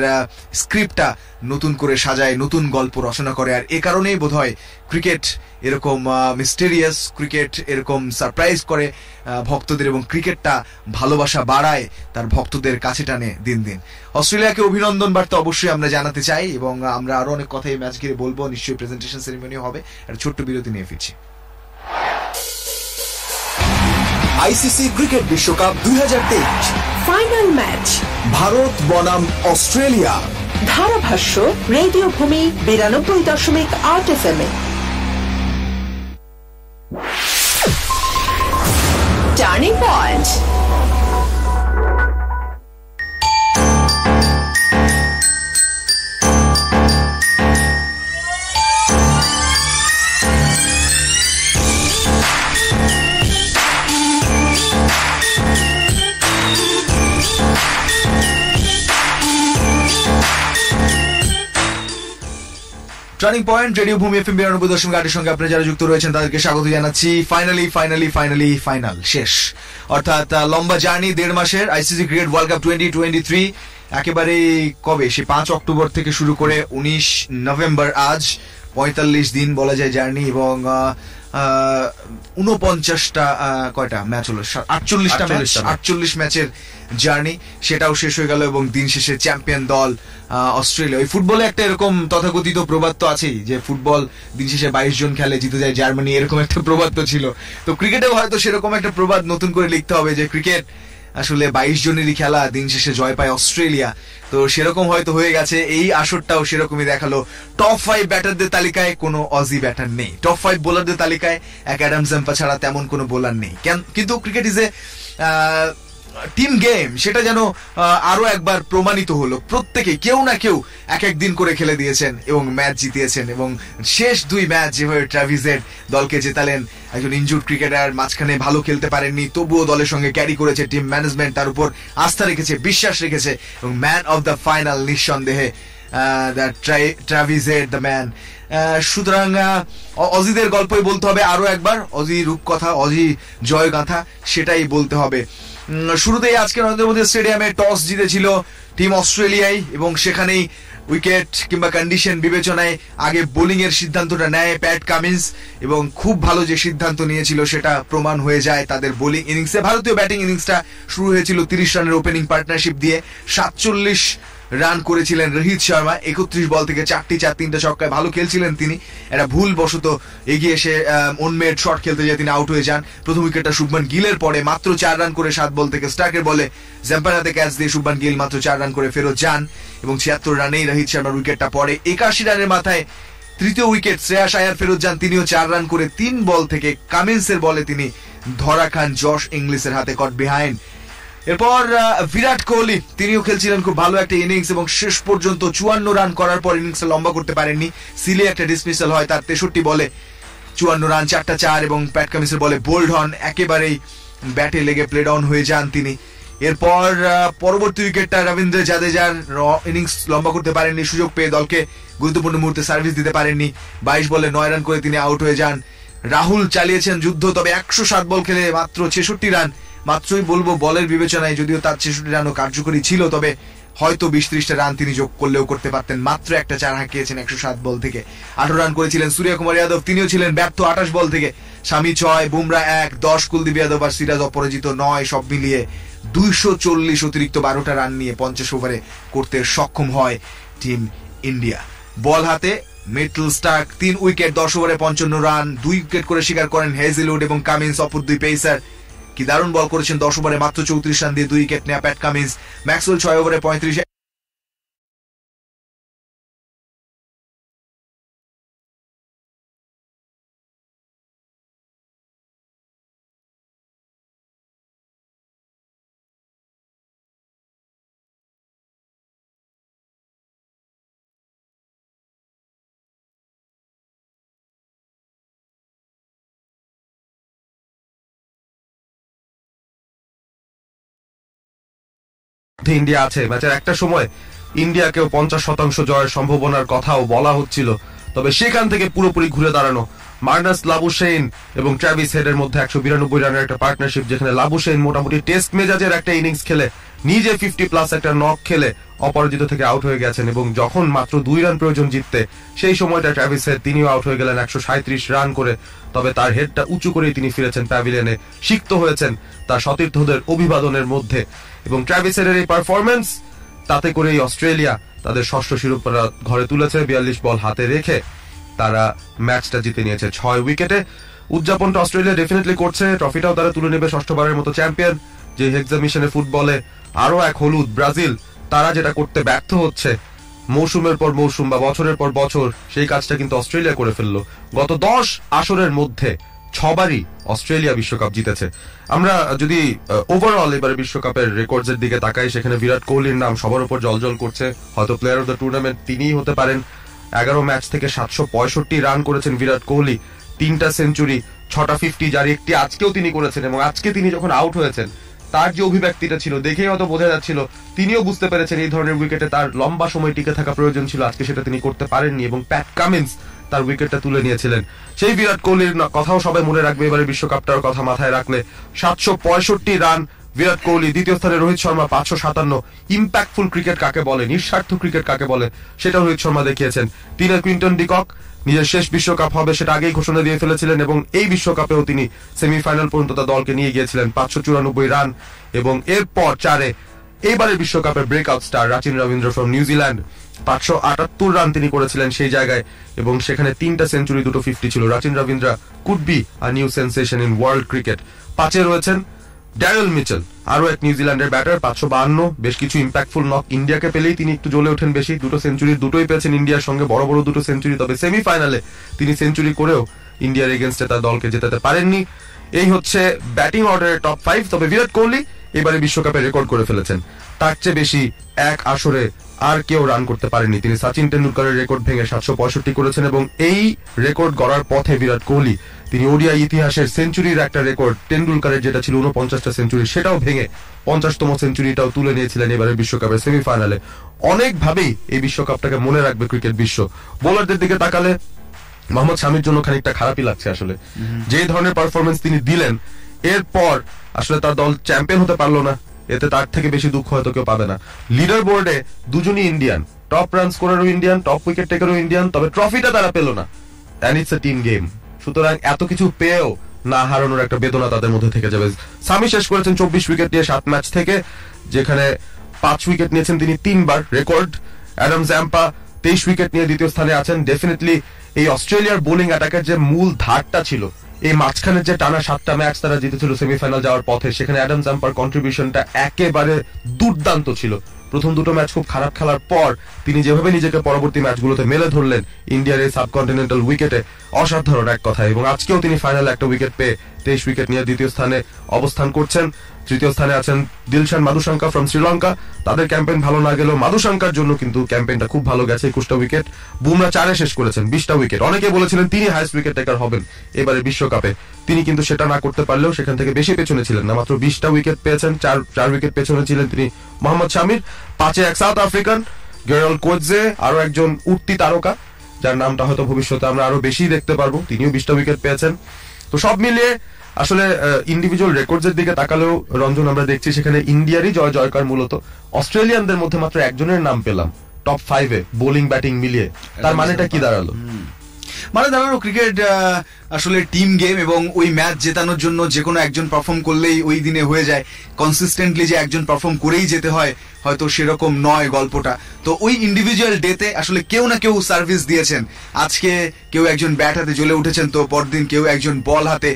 স্ক্রিপ্টটা নতুন করে সাজায়, নতুন গল্প রচনা করে, আর এ কারণেই বোধহয় ক্রিকেট এরকম মিস্টেরিয়াস, ক্রিকেট এরকম সারপ্রাইজ করে ভক্তদের, এবং ক্রিকেটটা ভালোবাসা বাড়ায়, তার ভক্তদের কাছে টানে দিন দিন। অস্ট্রেলিয়াকে অভিনন্দন বার্তা অবশ্যই আমরা জানাতে চাই, এবং আমরা আরো অনেক কথা এই ম্যাচ ঘিরে বলবো, নিশ্চয়ই প্রেজেন্টেশন সেরিমনিও হবে। একটা ছোট্ট বিরতি নিয়ে ফিরছি। আইসিসি ক্রিকেট বিশ্বকাপ 2023 ফাইনাল ম্যাচ, ভারত বনাম অস্ট্রেলিয়া। ধারাভাষ্য রেডিও ভূমি 92.8 FM এ। Turning point. Turning point radio Bhumi FM 92.8 সঙ্গে আপনারা যারা যুক্ত রয়েছেন তাদেরকে স্বাগত জানাচ্ছি। ফাইনালি শেষ, অর্থাৎ লম্বা জার্নি 1.5 মাসের আইসিসি ক্রিকেট ওয়ার্ল্ড কাপ 2023 একেবারে কবে, সে 5 অক্টোবর থেকে শুরু করে 19 নভেম্বর, আজ 45 দিন বলা যায় জার্নি, এবং 49টা কয়টা ম্যাচ হলো, 48 ম্যাচের জার্নি, সেটাও শেষ হয়ে গেল, এবং দিন শেষে চ্যাম্পিয়ন দল অস্ট্রেলিয়া। ওই ফুটবলে একটা এরকম তথাকথিত প্রবাদ তো আছেই, যে ফুটবল দিন শেষে 22 জন খেলে, জিতে যায় জার্মানি, এরকম একটা প্রবাদ তো ছিল। তো ক্রিকেটেও হয়তো সেরকম একটা প্রবাদ নতুন করে লিখতে হবে, যে ক্রিকেট আসলে 22 জনেরই খেলা, দিন শেষে জয় পায় অস্ট্রেলিয়া। তো সেরকম হয়তো হয়ে গেছে, এই আসরটাও সেরকমই দেখালো। টপ 5 ব্যাটারদের তালিকায় কোনো অজি ব্যাটার নেই, টপ 5 বোলারদের তালিকায় এক অ্যাডাম জাম্পা ছাড়া তেমন কোনো বোলার নেই। কিন্তু cricket is a team game, সেটা যেন আরো একবার প্রমাণিত হলো। প্রত্যেকে কেউ না কেউ এক দিন করে খেলে দিয়েছেন এবং ম্যাচ জিতিয়েছেন, এবং শেষ 2 ম্যাচ যেভাবে ট্রাভিসের দলকে জেতালেন, একজন ইনজুর্ড ক্রিকেটার, মাঝখানে ভালো খেলতে পারেননি, তবুও দলের সঙ্গে ক্যারি করেছে টিম ম্যানেজমেন্ট, তার উপর আস্থা রেখেছে, বিশ্বাস রেখেছে, এবং ম্যান অফ দ্য ফাইনাল নিঃসন্দেহে ট্রাভিসের দ্য ম্যান। সুতরাং অজিদের গল্পই বলতে হবে আরো একবার, অজি রূপকথা, অজি জয়গাথা, সেটাই বলতে হবে। শুরুতেই আজকে নরেন্দ্র মোদী স্টেডিয়ামে টস জিতেছিল টিম অস্ট্রেলিয়ায়, এবং সেখানেই উইকেট কিংবা কন্ডিশন বিবেচনায় আগে বোলিং এর সিদ্ধান্তটা নেয় প্যাট কামিন্স, এবং খুব ভালো যে সিদ্ধান্ত নিয়েছিল সেটা প্রমাণ হয়ে যায় তাদের বোলিং ইনিংসে। ভারতীয় ব্যাটিং ইনিংসটা শুরু হয়েছিল 30 রানের ওপেনিং পার্টনারশিপ দিয়ে, 47 রান করেছিলেন রোহিত শর্মা, 31 বল থেকে 4টি 3টা ছক্কায় ভালো খেলছিলেন তিনি। একটা ভুল বশত এগিয়ে এসে অনমেড শট খেলতে যেয়ে তিনি আউট হয়ে যান। প্রথম উইকেটটা শুভমান গিলের পরে মাত্র 4 রান করে 7 বল থেকে স্টার্কের বলে জাম্পার হাতে ক্যাচ দিয়ে শুভমান গিল মাত্র 4 রান করে ফেরত যান, এবং 76 রানেই রোহিত শর্মার উইকেটটা পড়ে। 81 রানের মাথায় তৃতীয় উইকেট শ্রেয়াস আয়ার ফেরত যান, তিনিও 4 রান করে 3 বল থেকে কামিন্সের বলে তিনি ধরা খান জশ ইংলিশের হাতে, কট বিহাইন্ড। এরপর বিরাট কোহলি, তিনিও খেলছিলেন খুব ভালো একটা ইনিংস, এবং শেষ পর্যন্ত 54 রান করার পর ইনিংসটা লম্বা করতে পারেননি। সিলে একটা ডিসমিসাল হয় তার 63 বলে, 54 রান, 4টা 4, এবং প্যাট কামিন্সের বলে বোল্ড হন, একেবারেই ব্যাটে লেগে প্লে ডাউন হয়ে যান তিনি। এরপর পরবর্তী উইকেটটা রবীন্দ্র জাদেজার, ইনিংস লম্বা করতে পারেননি, সুযোগ পেয়ে দলকে গুরুত্বপূর্ণ মুহূর্তে সার্ভিস দিতে পারেননি, 22 বলে 9 রান করে তিনি আউট হয়ে যান। রাহুল চালিয়েছেন যুদ্ধ, তবে 107 বল খেলে মাত্র 66 রান, মাত্রই বলবো বলের বিবেচনায়, যদিও তার 66 রানও কার্যকরী ছিল, তবে হয়তো 20-30টা রান তিনি যোগ করলেও করতে পারতেন। মাত্র একটা 4 হাঁকিয়েছেন 107 বল থেকে। 18 রান করেছিলেন সূর্যকুমার যাদব, তিনিও ছিলেন ব্যর্থ 28 বল থেকে। শামি 6, বুমরা 1, 10 কুলদীপ যাদব আর সিরাজ অপরাজিত 9, সব মিলিয়ে 240 অতিরিক্ত 12টা রান নিয়ে 50 ওভারে করতে সক্ষম হয় টিম ইন্ডিয়া। বল হাতে মিডল স্টার্ক 3 উইকেট, 10 ওভারে 55 রান, 2 উইকেট করে শিকার করেন হেজেলউড এবং কামিন্স, অপর 2 পেসার। কি দারুণ বল করেছেন, 10 ওভারে মাত্র 34 রান দিয়ে 2 উইকেট নেয়া প্যাট কামিন্স। ম্যাক্সওয়েল 6 ওভারে 35 ইন্ডিয়া আছে। ম্যাচের একটা সময় ইন্ডিয়াকেও 50% জয়ের সম্ভাবনার কথাও বলা হচ্ছিল, তবে সেখান থেকে পুরোপুরি ঘুরে দাঁড়ানো মার্নাস লাবুশেইন এবং ট্র্যাভিস হেডের মধ্যে 192 রানের একটা পার্টনারশিপ, যেখানে লাবুশেইন মোটামুটি টেস্ট মেজাজের একটা ইনিংস খেলে নিজে 50+ একটা নক খেলে অপরাজিত থেকে আউট হয়ে গেছেন, এবং যখন মাত্র 2 রান প্রয়োজন জিততে সেই সময়টা ট্র্যাভিস হেড তিনিও আউট হয়ে গেলেন 137 রান করে। তবে তার হেডটা উঁচু করেই তিনি ফিরেছেন প্যাভিলিয়নে, সিক্ত হয়েছেন তার সতীর্থদের অভিবাদনের মধ্যে। এবং ট্র্যাভিস হেডের এই পারফরমেন্স, তাতে করেই অস্ট্রেলিয়া তাদের ষষ্ঠ শিরোপা ঘরে তুলেছে। 42 বল হাতে রেখে তারা ম্যাচটা জিতে নিয়েছে 6 উইকেটে। উদযাপনটা অস্ট্রেলিয়া ডেফিনেটলি করছে, ট্রফিটাও তারা তুলে নেবে, ষষ্ঠবারের মতো চ্যাম্পিয়ন। যে এক্সামিশনে ফুটবলে আরো এক হলুদ ব্রাজিল, তারা যেটা করতে ব্যর্থ হচ্ছে মৌসুমের পর মৌসুম বা বছরের পর বছর, সেই কাজটা কিন্তু অস্ট্রেলিয়া করে ফেললো। গত 10 আসরের মধ্যে 6 বারই অস্ট্রেলিয়া বিশ্বকাপ জিতেছে। আমরা যদি ওভারঅল এবারে বিশ্বকাপের রেকর্ডস এর দিকে তাকাই, সেখানে বিরাট কোহলির নাম সবার উপর জলজল করছে। হয়তো প্লেয়ার অফ দ্য টুর্নামেন্ট তিনিই হতে পারেন। 11 ম্যাচ থেকে 765 রান করেছেন বিরাট কোহলি, 3টা সেঞ্চুরি, 6টা 50, যার একটি আজকেও তিনি করেছেন। এবং আজকে তিনি যখন আউট হয়েছেন, তার যে অভিব্যক্তিটা ছিল দেখেই হয়তো বোঝা যাচ্ছিল তিনিও বুঝতে পেরেছেন এই ধরনের উইকেটে তার লম্বা সময় টিকে থাকা প্রয়োজন ছিল। আজকে সেটা তিনি করতে পারেননি এবং প্যাট কামিন্স তার উইকেটটা তুলে নিয়েছিলেন। সেই বিরাট কোহলির কথাও সবাই মনে রাখবে এবারে বিশ্বকাপটার কথা মাথায় রাখলে। 765 রান বিরাট কোহলি, দ্বিতীয় স্থানে রোহিত শর্মা 557। ইম্প্যাক্টফুল ক্রিকেট কাকে বলে, নিঃস্বার্থ ক্রিকেট কাকে বলে, সেটা রোহিত শর্মা দেখিয়েছেন। 3 কুইন্টন ডিকক নিজের শেষ বিশ্বকাপ হবে সেটা আগেই ঘোষণা দিয়ে ফেলেছিলেন, এবং এই বিশ্বকাপেও তিনি সেমিফাইনাল পর্যন্ত তার দলকে নিয়ে গিয়েছিলেন। 594 রান, এবং এরপর 4-এ এইবারের বিশ্বকাপের breakout star Rachin Rabindra from New Zealand 578 run তিনি করেছিলেন সেই জায়গায়, এবং সেখানে 3টা সেঞ্চুরি, 2টো 50 ছিল। Rachin Ravindra could be a new sensation in world cricket. 5-এ রয়েছেন ড্যারেল মিচেল, আরো এক নিউজিল্যান্ডের ব্যাটার, 552। বেশ কিছু ইম্প্যাক্টফুল নক ইন্ডিয়াকে পেলেই তিনি একটু জ্বলে ওঠেন বেশি। 2টো সেঞ্চুরি, 2টোই পেয়েছেন ইন্ডিয়ার সঙ্গে, বড় বড় 2টো সেঞ্চুরি। তবে সেমিফাইনালে তিনি সেঞ্চুরি করেও ইন্ডিয়ার এগেনস্টে তার দলকে জেতাতে পারেননি। এই হচ্ছে ব্যাটিং অর্ডারের টপ 5। তবে বিরাট কোহলি এবারে বিশ্বকাপে রেকর্ড করে ফেলেছেন, তার চেয়ে বেশি এক আসরে আর কেউ রান করতে পারেনি। তিনি সচিন টেন্ডুলকারের রেকর্ড ভেঙে 765 করেছেন, এবং এই রেকর্ড গড়ার পথে বিরাট কোহলি তিনি ওডিআই ইতিহাসের সেঞ্চুরির একটা রেকর্ড, টেন্ডুলকারের যেটা ছিল 49টা সেঞ্চুরি, সেটাও ভেঙে 50তম সেঞ্চুরিটাও তুলে নিয়েছিলেন এবারের বিশ্বকাপের সেমিফাইনালে। অনেকভাবেই এই বিশ্বকাপটাকে মনে রাখবে ক্রিকেট বিশ্ব। বোলারদের দিকে তাকালে মোহাম্মদ শামির জন্য খানিকটা খারাপই লাগছে আসলে, যে ধরনের পারফরমেন্স তিনি দিলেন, এরপর আসলে তার দল চ্যাম্পিয়ন হতে পারলো না। এতে তার থেকে বেশি দুঃখ হয়তো কেউ পাবে না। লিডার বোর্ডে দুজনই ইন্ডিয়ান, টপ রান স্কোরারও ইন্ডিয়ান, টপ উইকেট টেকারও ইন্ডিয়ান, তবে ট্রফিটা তারা পেল না। And it's a team game. সুতরাং এত কিছু পেয়েও না হারানোর একটা বেদনা তাদের মধ্যে থেকে যাবে। সামি শেষ করেছেন 24 উইকেট নিয়ে 7 ম্যাচ থেকে, যেখানে 5 উইকেট নিয়েছেন তিনি 3 বার, রেকর্ড। অ্যাডাম জ্যাম্পা 23 উইকেট নিয়ে দ্বিতীয় স্থানে আছেন। ডেফিনেটলি এই অস্ট্রেলিয়ার বোলিং অ্যাটাকের যে মূল ধারটা ছিল, এই মাঝখানের যে টানা 7টা ম্যাচ তারা জিতেছিল সেমিফাইনাল যাওয়ার পথে, সেখানে অ্যাডাম জাম্পার কন্ট্রিবিউশনটা একেবারে দুর্দান্ত ছিল। প্রথম 2টো ম্যাচ খুব খারাপ খেলার পর তিনি যেভাবে নিজেকে পরবর্তী ম্যাচগুলোতে মেলে ধরলেন ইন্ডিয়ার এই সাবকন্টিনেন্টাল উইকেটে, অসাধারণ এক কথায়। এবং আজকেও তিনি ফাইনালে একটা উইকেট পেয়ে 23 উইকেট নিয়ে দ্বিতীয় স্থানে অবস্থান করছেন। তৃতীয় স্থানে আছেন দিলশান মাধুশঙ্কা ফ্রম শ্রীলঙ্কা। তাদের ক্যাম্পেইন ভালো না গেলেও মাধুশঙ্কার জন্য কিন্তু ক্যাম্পেইনটা খুব ভালো গেছে। 21টা উইকেট। বুমরা 4-এ শেষ করেছেন 20টা উইকেট। অনেকে বলেছিলেন তিনি হাইয়েস্ট উইকেট টেকার হবেন এবারে বিশ্বকাপে, তিনি কিন্তু সেটা না করতে পারলেও সেখান থেকে বেশি পেছনে ছিলেন না, মাত্র 20টা উইকেট পেয়েছেন। 4 উইকেট পেছনে ছিলেন তিনি মোহাম্মদ শামির। 5-এ এক সাউথ আফ্রিকান গেরল কোয়েটজে, আরো একজন উঠতি তারকা যার নামটা হয়তো ভবিষ্যতে আমরা আরো বেশি দেখতে পারবো, তিনিও 20টা উইকেট পেয়েছেন। তো সব মিলিয়ে আসলে ইন্ডিভিজুয়াল রেকর্ডস এর দিকে তাকালেও রঞ্জন আমরা দেখছি সেখানে ইন্ডিয়ারই জয়কার। মূলত অস্ট্রেলিয়ানদের মধ্যে মাত্র একজনের নাম পেলাম টপ 5-এ বোলিং ব্যাটিং মিলিয়ে। তার মানেটা কি দাঁড়ালো? মানে দাঁড়ানো ক্রিকেট আসলে টিম গেম, এবং ওই ম্যাচ জেতানোর জন্য যে কোনো একজন পারফর্ম করলেই ওই দিনে হয়ে যায়। কনসিস্টেন্টলি যে একজন পারফর্ম করেই যেতে হয় হয়তো সেরকম নয় গল্পটা। তো ওই ইন্ডিভিজুয়াল ডেতে আসলে কেউ না কেউ সার্ভিস দিয়েছেন। আজকে কেউ একজন ব্যাট হাতে জ্বলে উঠেছেন, তো পরদিন কেউ একজন বল হাতে।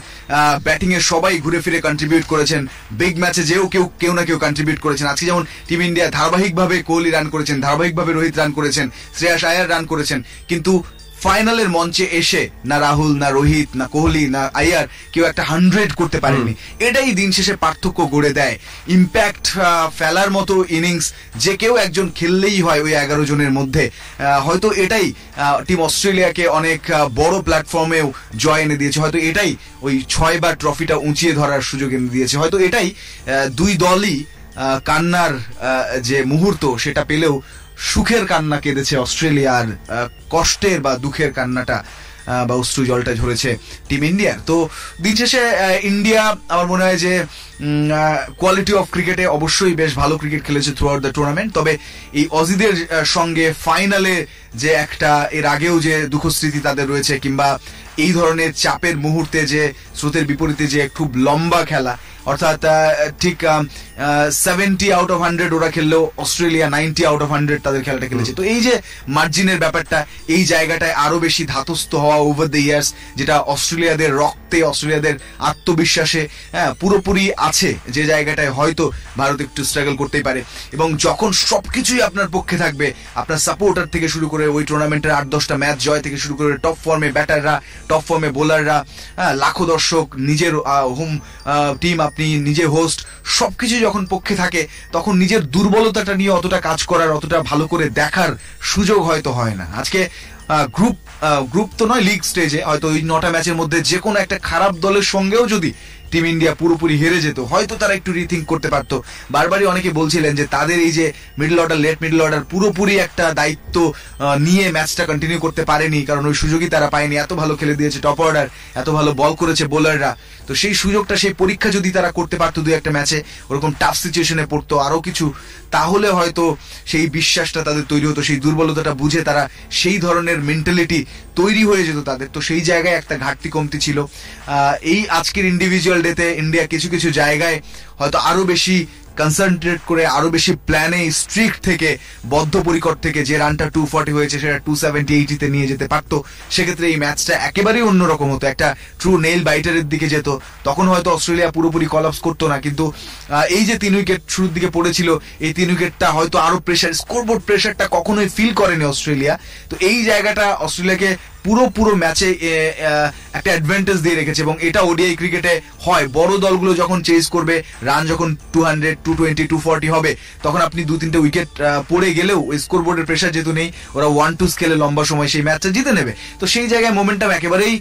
ব্যাটিং এর সবাই ঘুরে ফিরে কন্ট্রিবিউট করেছেন। বিগ ম্যাচে যেও কেউ না কেউ কন্ট্রিবিউট করেছেন। আজকে যেমন টিম ইন্ডিয়া ধারাবাহিকভাবে কোহলি রান করেছেন, ধারাবাহিকভাবে রোহিত রান করেছেন, শ্রেয়াস আয়ার রান করেছেন, কিন্তু ফাইনালের মঞ্চে এসে না রাহুল, না রোহিত, না কোহলি, না আয়ার কেউ একটা 100 করতে পারেনি। এটাই দিন শেষে পার্থক্য গড়ে দেয়। ইম্প্যাক্ট ফেলার মতো ইনিংস যে কেউ একজন খেললেই হয় ওই 11 জনের মধ্যে। হয়তো এটাই টিম অস্ট্রেলিয়াকে অনেক বড় প্ল্যাটফর্মেও জয় এনে দিয়েছে। হয়তো এটাই ওই 6 বার ট্রফিটা উঁচিয়ে ধরার সুযোগ এনে দিয়েছে। হয়তো এটাই দুই দলই কান্নার যে মুহূর্ত সেটা পেলেও সুখের কান্না কেঁদেছে অস্ট্রেলিয়ার, কষ্টের বা দুঃখের কান্নাটা বা অশ্রু জলটা ঝরেছে টিম ইন্ডিয়ার। তো দিন শেষে ইন্ডিয়া আমার মনে হয় যে কোয়ালিটি অফ ক্রিকেটে অবশ্যই বেশ ভালো ক্রিকেট খেলেছে থ্রু আউট দ্য টুর্নামেন্ট। তবে এই অজিদের সঙ্গে ফাইনালে যে একটা এর আগেও যে দুঃখস্মৃতি তাদের রয়েছে, কিংবা এই ধরনের চাপের মুহূর্তে যে স্রোতের বিপরীতে যে খুব লম্বা খেলা, অর্থাৎ ঠিক 70 আউট অফ 100 ওরা খেললেও অস্ট্রেলিয়া 90 আউট অফ 100 তাদের খেলাটা খেলেছে। তো এই যে মার্জিনের ব্যাপারটা, এই জায়গাটায় আরো বেশি ধাতস্থ হওয়া ওভার দ্য ইয়ার্স, যেটা অস্ট্রেলিয়াদের রক্তে, অস্ট্রেলিয়াদের আত্মবিশ্বাসে পুরোপুরি আছে, যে জায়গাটায় হয়তো ভারত একটু স্ট্রাগল করতেই পারে। এবং যখন সবকিছুই আপনার পক্ষে থাকবে, আপনার সাপোর্টার থেকে শুরু করে ওই টুর্নামেন্টের 8-10টা ম্যাচ জয় থেকে শুরু করে টপ ফর্মে ব্যাটাররা, টপ ফর্মে বোলাররা, লাখো দর্শক, নিজের হোম টিম, আপনি নিজে হোস্ট, সবকিছু যখন পক্ষে থাকে তখন নিজের দুর্বলতাটা নিয়ে অতটা কাজ করার, অতটা ভালো করে দেখার সুযোগ হয়তো হয় না। আজকে গ্রুপ তো নয়, লিগ স্টেজে হয়তো ওই 9টা ম্যাচের মধ্যে যে কোনো একটা খারাপ দলের সঙ্গেও যদি টিম ইন্ডিয়া পুরোপুরি হেরে যেত, হয়তো তারা একটু রিথিঙ্ক করতে পারতো। বারবারই অনেকে বলছিলেন যে তাদের এই যে middle order, late middle order পুরোপুরি একটা দায়িত্ব নিয়ে ম্যাচটা কন্টিনিউ করতে পারেনি, কারণ ওই সুযোগই তারা পায়নি। এত ভালো খেলে দিয়েছে টপ অর্ডার, এত ভালো বল করেছে বোলাররা, তো সেই সুযোগটা, সেই পরীক্ষা যদি তারা করতে পারতো দুই একটা ম্যাচে, ওরকম টাফ সিচুয়েশনে পড়তো আরো কিছু, তাহলে হয়তো সেই বিশ্বাসটা তাদের তৈরি হতো, সেই দুর্বলতাটা বুঝে তারা সেই ধরনের মেন্টালিটি তৈরি হয়ে যেত তাদের। তো সেই জায়গায় একটা ঘাটতি কমতি ছিল। এই আজকের ইন্ডিভিজুয়াল ডেতে ইন্ডিয়া কিছু কিছু জায়গায় হয়তো আরো বেশি কনসেন্ট্রেট করে, আরো বেশি প্ল্যানে, স্ট্রিক্ট থেকে, বদ্ধপরিকর থেকে, যে রানটা 240 হয়েছে সেটা 270-80 নিয়ে যেতে পারতো, সেক্ষেত্রে এই ম্যাচটা একেবারেই অন্যরকম হতো, একটা ট্রু নেইল বাইটারের দিকে যেত। তখন হয়তো অস্ট্রেলিয়া পুরোপুরি কলাপস করতো না। কিন্তু এই যে 3 উইকেট শুরুর দিকে পড়েছিল, এই 3 উইকেটটা হয়তো আরো প্রেশার, স্কোরবোর্ড প্রেশারটা কখনোই ফিল করেনি অস্ট্রেলিয়া। তো এই জায়গাটা অস্ট্রেলিয়াকে পুরো ম্যাচে একটা অ্যাডভান্টেজ দিয়ে রেখেছে। এবং এটা ওডিআই ক্রিকেটে হয়, বড় দলগুলো যখন চেজ করবে, রান যখন 200, 220, 240 হবে, তখন আপনি 2-3টে উইকেট পড়ে গেলেও স্কোর বোর্ডের প্রেশার যেহেতু নেই, ওরা 1-2 স্কেলে লম্বা সময় সেই ম্যাচটা জিতে নেবে। তো সেই জায়গায় মোমেন্টাম একেবারেই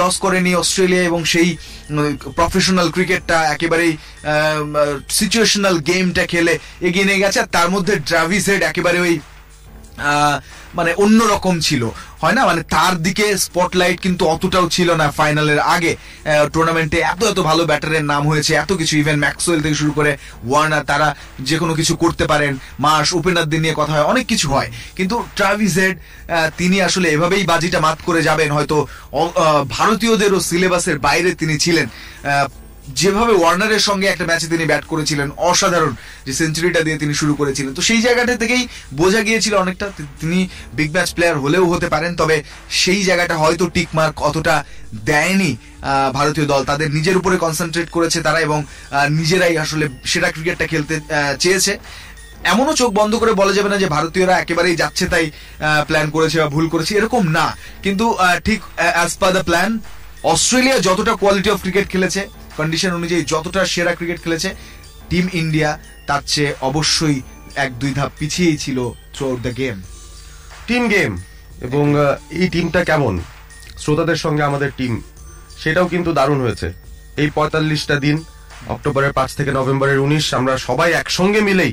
লস করেনি অস্ট্রেলিয়া, এবং সেই প্রফেশনাল ক্রিকেটটা একেবারেই সিচুয়েশনাল গেমটা খেলে এগিয়ে নিয়ে গেছে। তার মধ্যে ট্রাভিস হেড একেবারে ওই মানে অন্যরকম ছিল, হয় না, মানে তার দিকে স্পটলাইট কিন্তু অতটাও ছিল না ফাইনালের আগে। টুর্নামেন্টে এত ভালো ব্যাটারের নাম হয়েছে, এত কিছু, ইভেন ম্যাক্সওয়েল থেকে শুরু করে ওয়ার্নার, তারা যে কোনো কিছু করতে পারেন, মার্শ, ওপেনারদের নিয়ে কথা হয়, অনেক কিছু হয়। কিন্তু ট্রাভিস হেড তিনি আসলে এভাবেই বাজিটা মাত করে যাবেন, হয়তো ভারতীয়দেরও সিলেবাসের বাইরে তিনি ছিলেন। যেভাবে ওয়ার্নারের সঙ্গে একটা ম্যাচে তিনি ব্যাট করেছিলেন, অসাধারণ যে সেঞ্চুরিটা দিয়ে তিনি শুরু করেছিলেন, তো সেই জায়গাটা থেকেই বোঝা গিয়েছিল অনেকটা তিনি বিগ ম্যাচ প্লেয়ার হলেও হতে পারেন। তবে সেই জায়গাটা হয়তো টিক মার্ক অতটা দেয়নি ভারতীয় দল, তাদের নিজের উপরে কনসেন্ট্রেট করেছে তারা, এবং নিজেরাই আসলে সেরা ক্রিকেটটা খেলতে চেয়েছে। এমনও চোখ বন্ধ করে বলা যাবে না যে ভারতীয়রা একেবারেই যাচ্ছে তাই প্ল্যান করেছে বা ভুল করেছে, এরকম না। কিন্তু ঠিক as per the plan, Australia যতটা কোয়ালিটি অফ ক্রিকেট খেলেছে, কন্ডিশন অনুযায়ী যতটা সেরা ক্রিকেট খেলেছে, টিম ইন্ডিয়া তার চেয়ে অবশ্যই 1-2 ধাপ পিছিয়েই ছিল through out the game. Team game, এবং এই টিমটা কেমন, শ্রোতাদের সঙ্গে আমাদের টিম, সেটাও কিন্তু দারুণ হয়েছে। এই 45টা দিন, অক্টোবরের 5 থেকে নভেম্বরের 19, আমরা সবাই একসঙ্গে মিলেই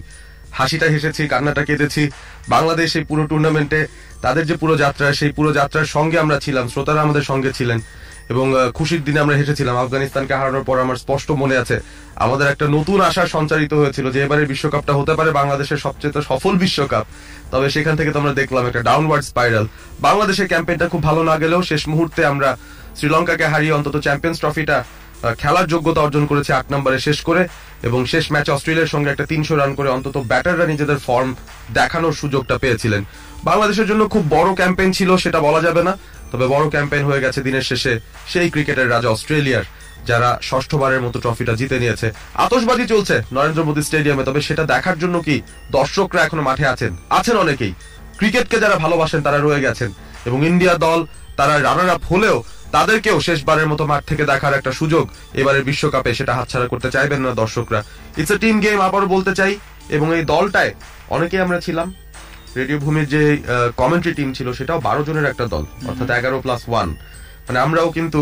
হাসিটা হেসেছি, কান্নাটা কেঁদেছি। বাংলাদেশ এই পুরো টুর্নামেন্টে তাদের যে পুরো যাত্রা, সেই পুরো যাত্রার সঙ্গে আমরা ছিলাম, শ্রোতারা আমাদের সঙ্গে ছিলেন, এবং খুশির দিনে আমরা হেসেছিলাম। আফগানিস্তানকে হারানোর পর আমার স্পষ্ট মনে আছে আমাদের একটা নতুন আশা সঞ্চারিত হয়েছিল যে এবারের বিশ্বকাপটা হতে পারে বাংলাদেশের সবচেয়ে সফল বিশ্বকাপ। তবে সেখান থেকে তো আমরা দেখলাম একটা ডাউনওয়ার্ড স্পাইরাল। বাংলাদেশের ক্যাম্পেইনটা খুব ভালো না গেলেও শেষ মুহূর্তে আমরা শ্রীলঙ্কাকে হারিয়ে অন্তত চ্যাম্পিয়ন্স ট্রফিটা খেলার যোগ্যতা অর্জন করেছে 8 নম্বরে শেষ করে, এবং শেষ ম্যাচে অস্ট্রেলিয়ার সঙ্গে একটা 300 রান করে অন্তত ব্যাটাররা নিজেদের ফর্ম দেখানোর সুযোগটা পেয়েছিলেন। বাংলাদেশের জন্য খুব বড় ক্যাম্পেইন ছিল সেটা বলা যাবে না, তবে বড় ক্যাম্পেইন হয়ে গেছে দিনের শেষে সেই ক্রিকেটের রাজা অস্ট্রেলিয়ার, যারা ষষ্ঠবারের মতো ট্রফিটা জিতে নিয়েছে। আতশবাজি চলছে নরেন্দ্র মোদী স্টেডিয়ামে, তবে সেটা দেখার জন্য কি দর্শকরা এখনো মাঠে আছেন অনেকেই। ক্রিকেটকে যারা ভালোবাসেন তারা রয়ে গেছেন, এবং ইন্ডিয়া দল তারা রানার আপ হলেও তাদেরকেও শেষবারের মতো মাঠ থেকে দেখার একটা সুযোগ এবারের বিশ্বকাপে, সেটা হাতছাড়া করতে চাইবেন না দর্শকরা। ইটস এ টিম গেম, আবারও বলতে চাই। এবং এই দলটায় অনেকেই আমরা ছিলাম, রেডিও ভূমির যে কমেন্ট্রি টিম ছিল সেটাও 12 জনের একটা দল, অর্থাৎ 11+1। মানে আমরাও কিন্তু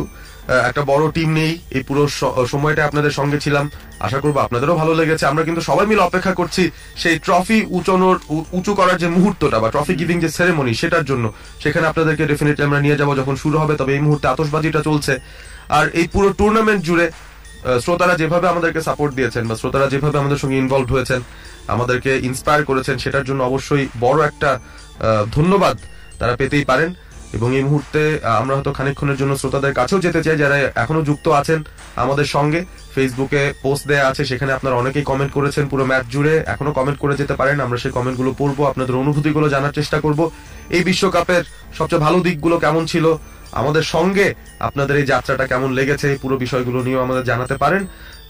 একটা বড় টিম নেই, এই পুরো সময়টা আপনাদের সঙ্গে ছিলাম, আশা করবো আপনাদেরও ভালো লেগেছে। আমরা কিন্তু সবাই মিলে অপেক্ষা করছি সেই ট্রফি উঁচু করার যে মুহূর্তটা বা ট্রফি গিভিং যে সেরেমনি সেটার জন্য। সেখানে আপনাদেরকে ডেফিনেটলি আমরা নিয়ে যাবো যখন শুরু হবে। তবে এই মুহূর্তে আতশবাজিটা চলছে। আর এই পুরো টুর্নামেন্ট জুড়ে শ্রোতারা যেভাবে আমাদেরকে সাপোর্ট দিয়েছেন বা শ্রোতারা যেভাবে আমাদের সঙ্গে ইনভলভ হয়েছেন, আমাদেরকে ইন্সপায়ার করেছেন, সেটার জন্য অবশ্যই বড় একটা ধন্যবাদ তারা পেতেই পারেন। এবং এই মুহূর্তে আমরা হয়তো খানিকক্ষণের জন্য শ্রোতাদের কাছেও যেতে চাই যারা এখনো যুক্ত আছেন আমাদের সঙ্গে। ফেসবুকে পোস্ট দেয়া আছে, সেখানে আপনারা অনেকেই কমেন্ট করেছেন পুরো ম্যাচ জুড়ে, এখনো কমেন্ট করে যেতে পারেন। আমরা সেই কমেন্টগুলো পড়বো, আপনাদের অনুভূতিগুলো জানার চেষ্টা করব। এই বিশ্বকাপের সবচেয়ে ভালো দিকগুলো কেমন ছিল, আমাদের সঙ্গে আপনাদের এই যাত্রাটা কেমন লেগেছে, এই পুরো বিষয়গুলো নিয়েও আমাদের জানাতে পারেন।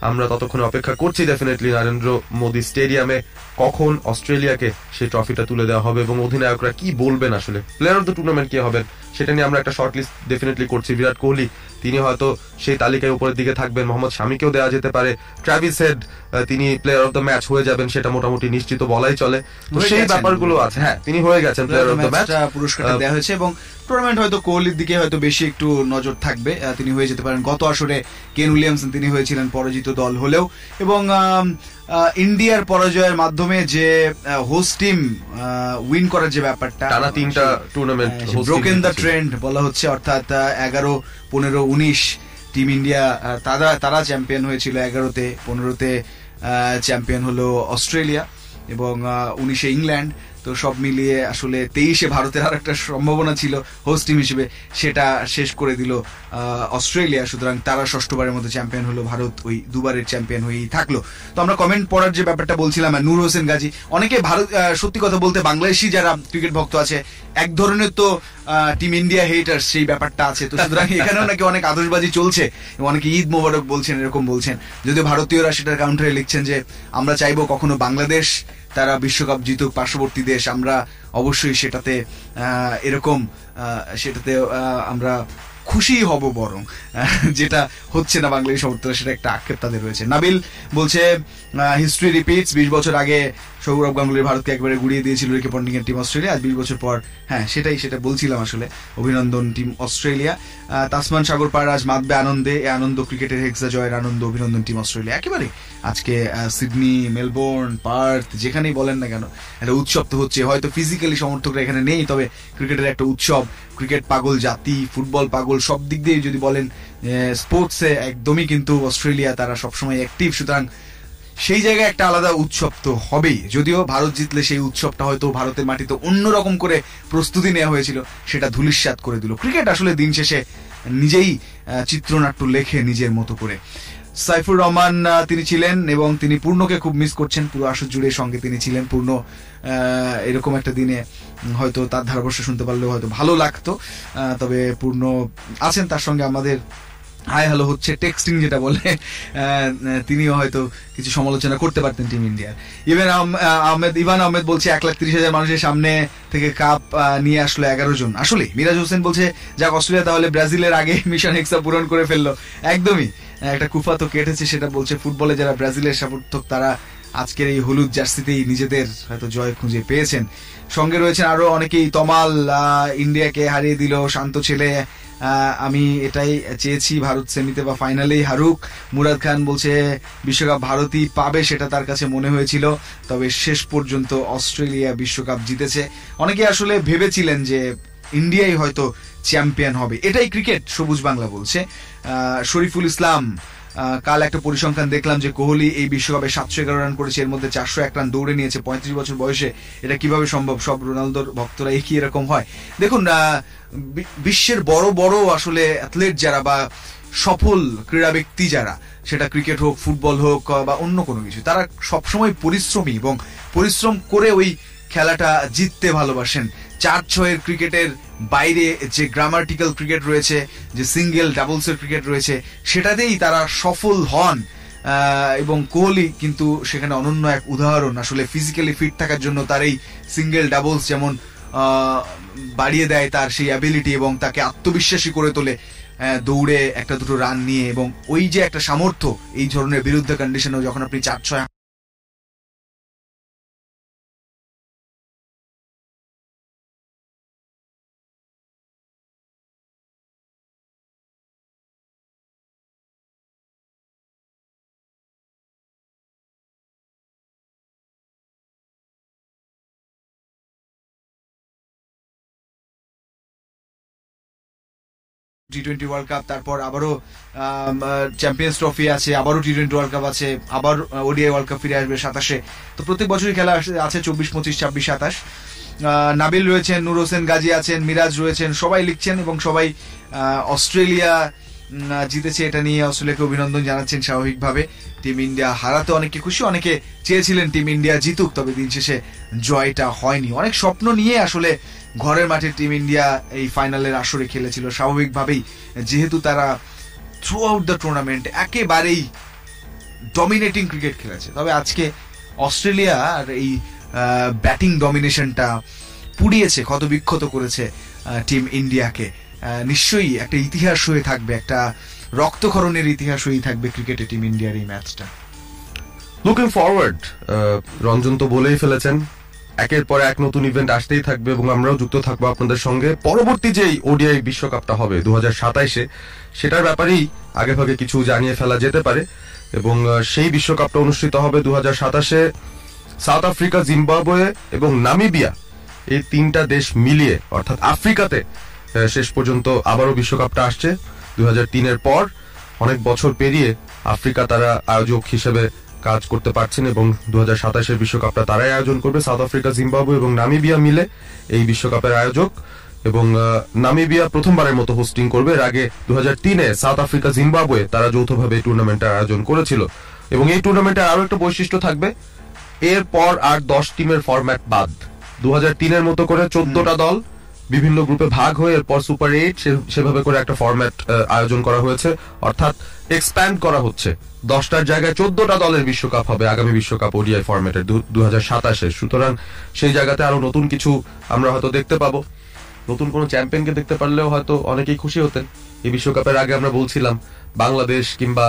আমরা ততক্ষণে অপেক্ষা করছি ডেফিনেটলি নরেন্দ্র মোদী স্টেডিয়ামে কখন অস্ট্রেলিয়াকে সেই ট্রফিটা তুলে দেওয়া হবে এবং অধিনায়করা কি বলবেন, আসলে প্লেয়ার অফ দ্য টুর্নামেন্ট কে হবেন সেটা নিয়ে আমরা একটা শর্ট লিস্ট ডেফিনেটলি করছি। বিরাট কোহলি তিনি হয়তো সেই তালিকায় উপরের দিকে থাকবেন, মোহাম্মদ শামিকেও দেওয়া যেতে পারে, ট্রাভিস হেড তিনি প্লেয়ার অফ দ্য ম্যাচ হয়ে যাবেন সেটা মোটামুটি নিশ্চিত বলাই চলে। তো সেই ব্যাপারগুলো আছে। হ্যাঁ, তিনি হয়ে গেছেন প্লেয়ার অফ দ্য ম্যাচ, পুরস্কারটা দেওয়া হয়েছে এবং টুর্নামেন্ট হয়তো কোহলির দিকে হয়তো বেশি একটু নজর থাকবে, তিনি হয়ে যেতে পারেন। গত আসরে কেন উইলিয়ামসন তিনি হয়েছিলেন পরাজিত দল হলেও, এবং ইন্ডিয়ার পরাজয়ের মাধ্যমে যে হোস্ট টিম উইন করার যে ব্যাপারটা, টানা 3টা টুর্নামেন্ট ব্রোকেন দ্য ট্রেন্ড বলা হচ্ছে, অর্থাৎ 11, 15, 19 টিম ইন্ডিয়া তারা চ্যাম্পিয়ন হয়েছিল, 11তে 15তে চ্যাম্পিয়ন হলো অস্ট্রেলিয়া এবং 19-এ ইংল্যান্ড। তো সব মিলিয়ে আসলে 23-এ ভারতের আর একটা সম্ভাবনা ছিল হোস্ট টিম হিসেবে, সেটা শেষ করে দিল অস্ট্রেলিয়া। সুতরাং তারা 6ষ্ঠবারের মতো চ্যাম্পিয়ন হলো, ভারত ওই দুবারের চ্যাম্পিয়ন হয়েই থাকলো। তো আমরা কমেন্ট পড়ার যে ব্যাপারটা বলছিলাম, নূর হোসেন গাজী, অনেকে ভারত, সত্যি কথা বলতে বাংলাদেশি যারা ক্রিকেট ভক্ত আছে এক ধরনের তো টিম ইন্ডিয়া হেটার্স সেই ব্যাপারটা আছে। তো সুতরাং এখানেও নাকি অনেক আতশবাজি চলছে, অনেকে ঈদ মোবারক বলছেন, এরকম বলছেন। যদিও ভারতীয়রা সেটার কাউন্টারে লিখছেন যে আমরা চাইবো কখনো বাংলাদেশ তারা বিশ্বকাপ জিতুক, পার্শ্ববর্তী দেশ, আমরা অবশ্যই সেটাতে সেটাতে আমরা খুশি হব, বরং যেটা হচ্ছে না বাংলাদেশ সমর্থকরা, সেটা একটা আক্ষেপ তাদের রয়েছে। নাবিল বলছে হিস্ট্রি রিপিটস, 20 বছর আগে সৌরভ গাঙ্গুলির ভারতকে একবারে গুড়িয়ে দিয়েছিল রিকি পন্টিং এর টিম অস্ট্রেলিয়া, আজ 20 বছর পর, হ্যাঁ সেটা বলছিলাম আসলে। অভিনন্দন টিম অস্ট্রেলিয়া। তাসমান সাগর পারাজ মাতবে আনন্দে, এ আনন্দ ক্রিকেটের হেক্সা জয়ের আনন্দ, অভিনন্দন টিম অস্ট্রেলিয়া। একেবারে আজকে সিডনি, মেলবোর্ন, পার্থ যেখানেই বলেন না কেন একটা উৎসব তো হচ্ছে। হয়তো ফিজিক্যালি সমর্থকরা এখানে নেই, তবে ক্রিকেটের একটা উৎসব, ক্রিকেট পাগল জাতি, ফুটবল পাগল, সব দিক দিয়ে যদি বলেন স্পোর্টসে একদমই কিন্তু অস্ট্রেলিয়া তারা সবসময় অ্যাক্টিভ। সুতরাং সেই জায়গায় একটা আলাদা উৎসব তো হবেই। যদিও ভারত জিতলে সেই উৎসবটা হয়তো ভারতের মাটিতে অন্যরকম করে প্রস্তুতি নেওয়া হয়েছিল, সেটা ধূলিসাৎ করে দিল। ক্রিকেট আসলে দিন শেষে নিজেই চিত্রনাট্য লেখে নিজের মতো করে। সাইফুর রহমান তিনি ছিলেন এবং তিনি পূর্ণকে খুব মিস করছেন, পুরো আসর জুড়ে সঙ্গে তিনি ছিলেন। পূর্ণ এরকম একটা দিনে হয়তো তার ধারাভাষ্য শুনতে পারলেও হয়তো ভালো লাগতো, তবে পূর্ণ আছেন, তার সঙ্গে আমাদের হাই হ্যালো হচ্ছে, টেক্সটিং যেটা বলে, তিনিও হয়তো কিছু সমালোচনা করতে পারতেন টিম ইন্ডিয়ার। ইভান আহমেদ বলছে 1,30,000 মানুষের সামনে থেকে কাপ নিয়ে আসলো 11 জন। আসলে মিরাজ হোসেন বলছে যাক অস্ট্রেলিয়া তাহলে ব্রাজিলের আগে মিশন হেক্সা পূরণ করে ফেললো। একদমই একটা কুফা তো কেটেছে, সেটা বলছে ফুটবলে যারা ব্রাজিলের সমর্থক তারা আজকের এই হলুদ জার্সিতেই নিজেদের হয়তো জয় খুঁজে পেয়েছেন। সঙ্গে রয়েছেন আরো অনেকেই। তমাল ইন্ডিয়াকে হারিয়ে দিল, শান্ত ছেলে, আমি এটাই চেয়েছি ভারত সেমিতে বা ফাইনালেই হারুক। মুরাদ খান বলছে বিশ্বকাপ ভারতই পাবে, সেটা তার কাছে মনে হয়েছিল, তবে শেষ পর্যন্ত অস্ট্রেলিয়া বিশ্বকাপ জিতেছে। অনেকে আসলে ভেবেছিলেন যে ইন্ডিয়াই হয়তো চ্যাম্পিয়ন হবে, এটাই ক্রিকেট, সবুজ বাংলা বলছে। শরীফুল ইসলাম, কাল একটা পরিসংখ্যান দেখলাম যে কোহলি এই বিশ্বকাপে 711 রান করেছে, এর মধ্যে 401 রান দৌড়ে নিয়েছে 35 বছর বয়সে। এটা কিভাবে সম্ভব? সব রোনালদোর ভক্তরা কি এরকম হয়? দেখুন, বিশ্বের বড় বড় আসলে অ্যাথলেট যারা বা সফল ক্রীড়া ব্যক্তি যারা, সেটা ক্রিকেট হোক, ফুটবল হোক বা অন্য কোনো কিছু, তারা সবসময় পরিশ্রমী এবং পরিশ্রম করে ওই খেলাটা জিততে ভালোবাসেন। 4-6-এর ক্রিকেটের বাইরে যে গ্রামাটিক্যাল ক্রিকেট রয়েছে, যে সিঙ্গেল ডাবলসের ক্রিকেট রয়েছে, সেটাতেই তারা সফল হন। এবং কোহলি কিন্তু সেখানে অনন্য এক উদাহরণ। আসলে ফিজিক্যালি ফিট থাকার জন্য তার এই সিঙ্গেল ডাবলস যেমন বাড়িয়ে দেয় তার সেই অ্যাবিলিটি এবং তাকে আত্মবিশ্বাসী করে তোলে দৌড়ে একটা দুটো রান নিয়ে, এবং ওই যে একটা সামর্থ্য এই ধরনের বিরুদ্ধে কন্ডিশনেও যখন আপনি 4-6 টি-20 ওয়ার্ল্ড কাপ, তারপর আবারও চ্যাম্পিয়ন্স ট্রফি আছে, আবারও টি-20 ওয়ার্ল্ড কাপ আছে, আবার ওডিআই ওয়ার্ল্ড কাপ ফিরে আসবে 27-এ। তো প্রত্যেক বছরই খেলা আছে 24, 25, 26, 27। নাবিল রয়েছেন, নূর হোসেন গাজী আছেন, মিরাজ রয়েছেন, সবাই লিখছেন এবং সবাই অস্ট্রেলিয়া জিতেছে এটা নিয়ে অস্ট্রেলিয়াকে অভিনন্দন জানাচ্ছেন। স্বাভাবিকভাবে টিম ইন্ডিয়া হারাতে অনেকে খুশি, অনেকে চেয়েছিলেন টিম ইন্ডিয়া জিতুক, তবে দিন শেষে জয়টা হয়নি। অনেক স্বপ্ন নিয়ে আসলে ঘরের মাঠে টিম ইন্ডিয়া এই ফাইনালের আসরে খেলেছিল। স্বাভাবিকভাবেই যেহেতু তারা থ্রু আউট দ্য টুর্নামেন্ট একেবারেই ডমিনেটিং ক্রিকেট খেলেছে, তবে আজকে অস্ট্রেলিয়ার এই ব্যাটিং ডমিনেশনটা পুড়িয়েছে, ক্ষতবিক্ষত করেছে টিম ইন্ডিয়াকে। নিশ্চয়ই একটা ইতিহাস হয়ে থাকবে, একটা রক্তক্ষরণের ইতিহাস হয়েই থাকবে ক্রিকেটে টিম ইন্ডিয়ার এই ম্যাচটা। লুকিং ফরওয়ার্ড, রঞ্জন তো বলেই ফেলেছেন, একের পর এক নতুন ইভেন্ট আসতেই থাকবে এবং আমরাও যুক্ত থাকবো আপনাদের সঙ্গে। পরবর্তী যে ওডিআই বিশ্বকাপটা হবে 2027-এ, সেটার ব্যাপারেই আগে ভাগে কিছু জানিয়ে ফেলা যেতে পারে এবং সেই বিশ্বকাপটা অনুষ্ঠিত হবে 2027-এ সাউথ আফ্রিকা, জিম্বাবুয়ে এবং নামিবিয়া, এই তিনটা দেশ মিলিয়ে, অর্থাৎ আফ্রিকাতে শেষ পর্যন্ত আবারও বিশ্বকাপটা আসছে 2003-এর পর। অনেক বছর পেরিয়ে আফ্রিকা তারা আয়োজক হিসেবে কাজ করতে পারছেন এবং 2027-এর বিশ্বকাপটা তারাই আয়োজন করবে। সাউথ আফ্রিকা, জিম্বাবুয়ে এবং নামিবিয়া মিলে এই বিশ্বকাপের আয়োজক এবং নামিবিয়া প্রথমবারের মতো হোস্টিং করবে। এর আগে 2003-এ সাউথ আফ্রিকা, জিম্বাবুয়ে তারা যৌথভাবে এই টুর্নামেন্টের আয়োজন করেছিল এবং এই টুর্নামেন্টের আরো একটা বৈশিষ্ট্য থাকবে, এরপর আর 10 টিমের ফরম্যাট বাদ। 2003-এর মতো করে 14টা দল বিভিন্ন গ্রুপে ভাগ হয়ে এরপর সুপার 8 সেভাবে করে একটা ফরম্যাট আয়োজন করা হয়েছে, অর্থাৎ এক্সপ্যান্ড করা হচ্ছে। 10টার জায়গায় 14টা দলের বিশ্বকাপ হবে আগামী বিশ্বকাপ ওডিআই ফরম্যাটের 2027-এ। সুতরাং সেই জায়গাতে আরো নতুন কিছু আমরা হয়তো দেখতে পাবো। নতুন কোনো চ্যাম্পিয়নকে দেখতে পারলেও হয়তো অনেকেই খুশি হতেন। এই বিশ্বকাপের আগে আমরা বলছিলাম বাংলাদেশ কিংবা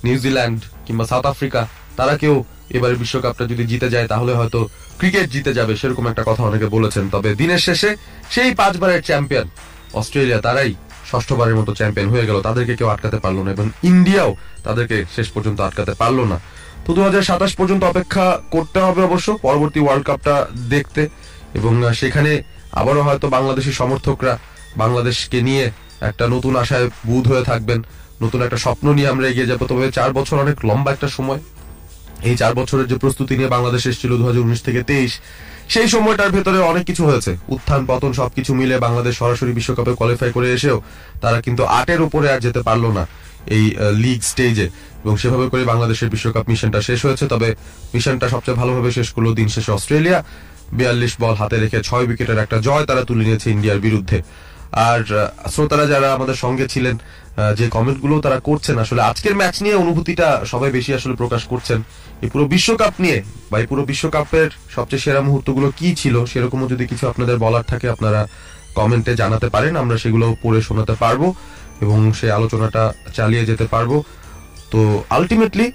নিউজিল্যান্ড কিংবা সাউথ আফ্রিকা তারা কেউ এবারে বিশ্বকাপটা যদি জিতে যায় তাহলে হয়তো ক্রিকেট জিতে যাবে, সেরকম একটা কথা অনেকে বলেছেন। তবে দিনের শেষে সেই 5 বারের চ্যাম্পিয়ন অস্ট্রেলিয়া তারাই 6ঠবারের মতো চ্যাম্পিয়ন হয়ে গেল, তাদেরকে কেউ আটকাতে পারলো না এবং ইন্ডিয়াও তাদেরকে শেষ পর্যন্ত আটকাতে পারলো না। তো 2027 পর্যন্ত অপেক্ষা করতে হবে অবশ্য পরবর্তী ওয়ার্ল্ড কাপটা দেখতে এবং সেখানে আবারও হয়তো বাংলাদেশি সমর্থকরা বাংলাদেশকে নিয়ে একটা নতুন আশায় বুঁদ হয়ে থাকবেন, নতুন একটা স্বপ্ন নিয়ে আমরা এগিয়ে যাবো। তবে 4 বছর অনেক লম্বা একটা সময়। এই 4 বছরের যে প্রস্তুতি নিয়ে বাংলাদেশ এসেছিল 2019 থেকে 23, সেই সময়টার ভেতরে অনেক কিছু হয়েছে, উত্থান পতন সবকিছু মিলে বাংলাদেশ সরাসরি বিশ্বকাপে কোয়ালিফাই করে এসেও তারা কিন্তু 8-এর উপরে আর যেতে পারলো না এই লিগ স্টেজে এবং সেভাবে করে বাংলাদেশের বিশ্বকাপ মিশনটা শেষ হয়েছে। তবে মিশনটা সবচেয়ে ভালোভাবে শেষ করলো দিন শেষে অস্ট্রেলিয়া। 42 বল হাতে রেখে 6 উইকেটের একটা জয় তারা তুলে নিয়েছে ইন্ডিয়ার বিরুদ্ধে। আর শ্রোতারা যারা আমাদের সঙ্গে ছিলেন, যে কমেন্টগুলো তারা করছেন, আসলে আজকের ম্যাচ নিয়ে অনুভূতিটা সবাই বেশি আসলে প্রকাশ করছেন। এই পুরো বিশ্বকাপ নিয়ে বা এই পুরো বিশ্বকাপের সবচেয়ে সেরা মুহূর্তগুলো কি ছিল সেরকমও যদি কিছু আপনাদের বলার থাকে আপনারা কমেন্টে জানাতে পারেন, আমরা সেগুলো পড়ে শোনাতে পারবো এবং সেই আলোচনাটা চালিয়ে যেতে পারবো। তো আলটিমেটলি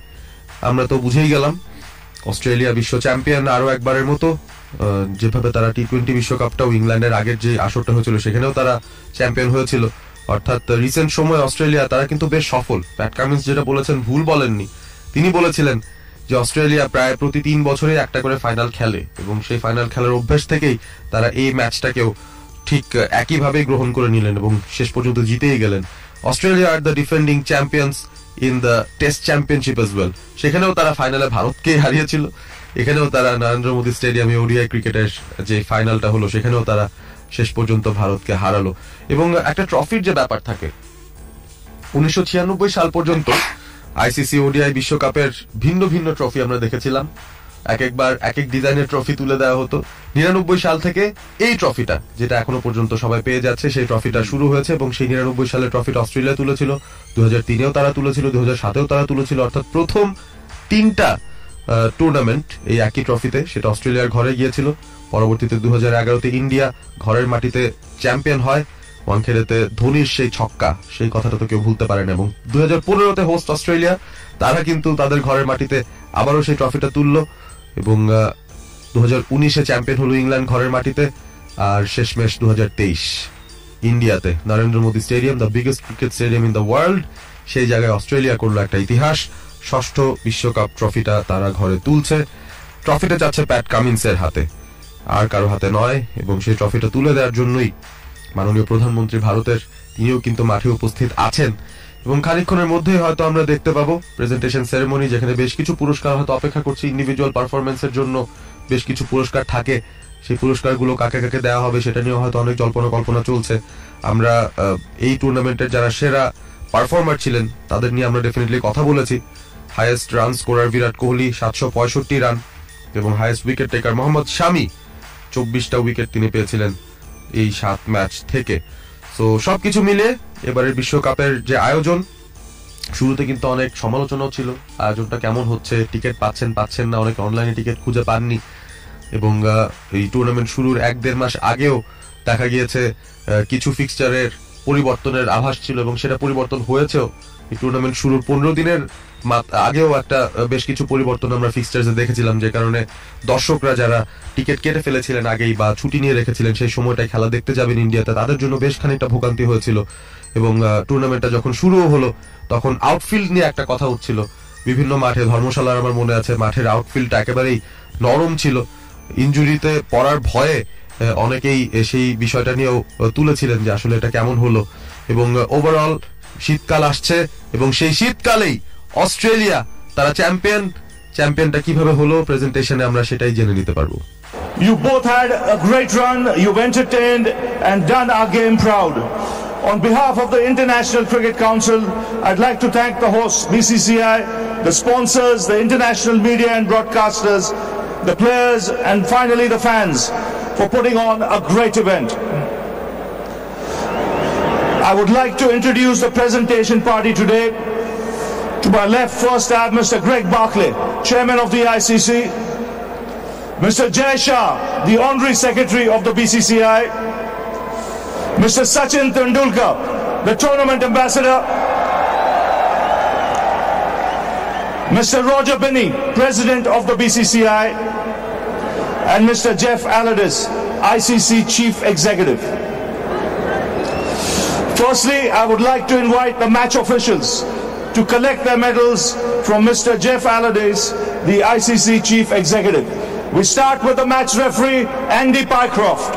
আমরা তো বুঝেই গেলাম অস্ট্রেলিয়া বিশ্ব চ্যাম্পিয়ন আরো একবারের মতো। যেভাবে তারা টি-20 বিশ্বকাপটাও ইংল্যান্ডের আগের যে আসরটা হয়েছিল সেখানেও তারা চ্যাম্পিয়ন হয়েছিল, অর্থাৎ রিসেন্ট সময় অস্ট্রেলিয়া তারা কিন্তু বেশ সফল। প্যাট কামিন্স যেটা বলেছেন ভুল বলেননি, তিনি বলেছিলেন যে অস্ট্রেলিয়া প্রায় প্রতি 3 বছরে একটা করে ফাইনাল খেলে এবং সেই ফাইনাল খেলার অভ্যাস থেকেই তারা এই ম্যাচটাকেও ঠিক একইভাবে গ্রহণ করে নিলেন এবং শেষ পর্যন্ত জিতেই গেলেন। Australia are the defending champions in the test championship as well. সেখানেও তারা ফাইনালে ভারতকে হারিয়েছিল, এখানেও তারা নরেন্দ্র মোদী স্টেডিয়ামে ওডিআই ক্রিকেটের যে ফাইনালটা হলো সেখানেও তারা শেষ পর্যন্ত ভারতকে হারালো। এবং একটা ট্রফির যে ব্যাপার থাকে, 1996 সাল পর্যন্ত আইসিসি ওডিআই বিশ্বকাপের ভিন্ন ভিন্ন ট্রফি আমরা দেখেছিলাম, একবার এক এক ডিজাইনের ট্রফি তুলে দেওয়া হতো। 99 সাল থেকে এই ট্রফিটা যেটা এখনো পর্যন্ত সবাই পেয়ে যাচ্ছে সেই ট্রফিটা শুরু হয়েছে এবং সেই 99 সালের ট্রফিটা অস্ট্রেলিয়া তুলেছিল, 2003-এও তারা তুলেছিল, 2007-এও তারা তুলেছিল, অর্থাৎ প্রথম 3টা টুর্নামেন্ট এই একই ট্রফিতে, সেটা অস্ট্রেলিয়ার ঘরে গিয়েছিল। পরবর্তীতে 2011-তে ইন্ডিয়া ঘরের মাটিতে চ্যাম্পিয়ন হয়, ওয়ানখেড়েতে ধোনির সেই ছক্কা, সেই কথাটা তো কেউ ভুলতে পারে না। এবং 2015-তে হোস্ট অস্ট্রেলিয়া তারা কিন্তু তাদের ঘরের মাটিতে আবারও সেই ট্রফিটা তুললো এবং 2019-এ চ্যাম্পিয়ন হলো ইংল্যান্ড ঘরের মাটিতে। আর শেষমেশ 2023 ইন্ডিয়াতে Narendra Modi stadium, the biggest cricket stadium in the world, সেই জায়গায় অস্ট্রেলিয়া করলো একটা ইতিহাস। 6ষ্ঠ বিশ্বকাপ ট্রফিটা তারা ঘরে তুলছে। ট্রফিটা যাচ্ছে প্যাট কামিন্সের হাতে, আর কারো হাতে নয়। এবং সেই ট্রফিটা তুলে দেওয়ার জন্যই মাননীয় প্রধানমন্ত্রী ভারতের তিনিও কিন্তু মাঠে উপস্থিত আছেন এবং খানিকক্ষণের মধ্যেই হয়তো আমরা দেখতে পাবো প্রেজেন্টেশন সেরেমনি, যেখানে বেশ কিছু পুরস্কার হয়তো অপেক্ষা করছে। ইন্ডিভিজুয়াল পারফরমেন্সের জন্য বেশ কিছু পুরস্কার থাকে, সেই পুরস্কারগুলো কাকে কাকে দেওয়া হবে সেটা নিয়েও হয়তো অনেক জল্পনা কল্পনা চলছে। আমরা এই টুর্নামেন্টের যারা সেরা পারফর্মার ছিলেন তাদের নিয়ে আমরা ডেফিনেটলি কথা বলেছি। Highest run scorer Virat Kohli 765 run এবং হাইয়েস্ট উইকেট টেকার মোহাম্মদ শামি 24টা উইকেট তিনি পেয়েছিলেন এই 7 ম্যাচ থেকে। তো সবকিছু মিলে এবারের বিশ্বকাপের যে আয়োজন, শুরুতে কিন্তু অনেক সমালোচনাও ছিল, আয়োজনটা কেমন হচ্ছে, টিকিট পাচ্ছেন না, অনেকে অনলাইনে টিকিট খুঁজে পাননি এবং এই টুর্নামেন্ট শুরুর 1-1.5 মাস আগেও দেখা গিয়েছে কিছু ফিক্সচারের পরিবর্তনের আভাস ছিল এবং সেটা পরিবর্তন হয়েছেও। এই টুর্নামেন্ট শুরুর 15 দিনের আগেও একটা বেশ কিছু পরিবর্তন আমরা ফিক্সচার্সে দেখেছিলাম, যে কারণে দর্শকরা যারা টিকিট কেটে ফেলেছিলেন আগেই বা ছুটি নিয়ে রেখেছিলেন সেই সময়টায় খেলা দেখতে যাবেন ইন্ডিয়াতে, তাদের জন্য বেশ খানিকটা ভোগান্তি হয়েছিল। এবং টুর্নামেন্টটা যখন শুরুও হলো তখন আউটফিল্ড নিয়ে একটা কথা উঠছিল বিভিন্ন মাঠে। ধর্মশালার আমার মনে আছে মাঠের আউটফিল্ডটা একেবারেই নরম ছিল, ইনজুরিতে পড়ার ভয়ে অনেকেই সেই বিষয়টা নিয়েও তুলেছিলেন যে আসলে এটা কেমন হলো। এবং ওভারঅল শীতকাল আসছে এবং সেই শীতকালেই অস্ট্রেলিয়া তারা চ্যাম্পিয়নটা কিভাবে হলো প্রেজেন্টেশনে আমরা সেটাই জেনে নিতে পারবো। You both had a great run, you've entertained and done our game proud. On behalf of the International Cricket Council, I'd like to thank the hosts, BCCI, the sponsors, the international media and broadcasters, the players and finally the fans for putting on a great event. I would like to introduce the presentation party today. To my left, first I have Mr. Greg Barclay, Chairman of the ICC, Mr. Jay Shah, the Honorary Secretary of the BCCI, Mr. Sachin Tendulkar, the Tournament Ambassador, Mr. Roger Binney, President of the BCCI, and Mr. Jeff Allardyce, ICC Chief Executive. Firstly, I would like to invite the match officials to collect their medals from Mr. Jeff Allardyce, the ICC Chief Executive. We start with the match referee, Andy Pycroft.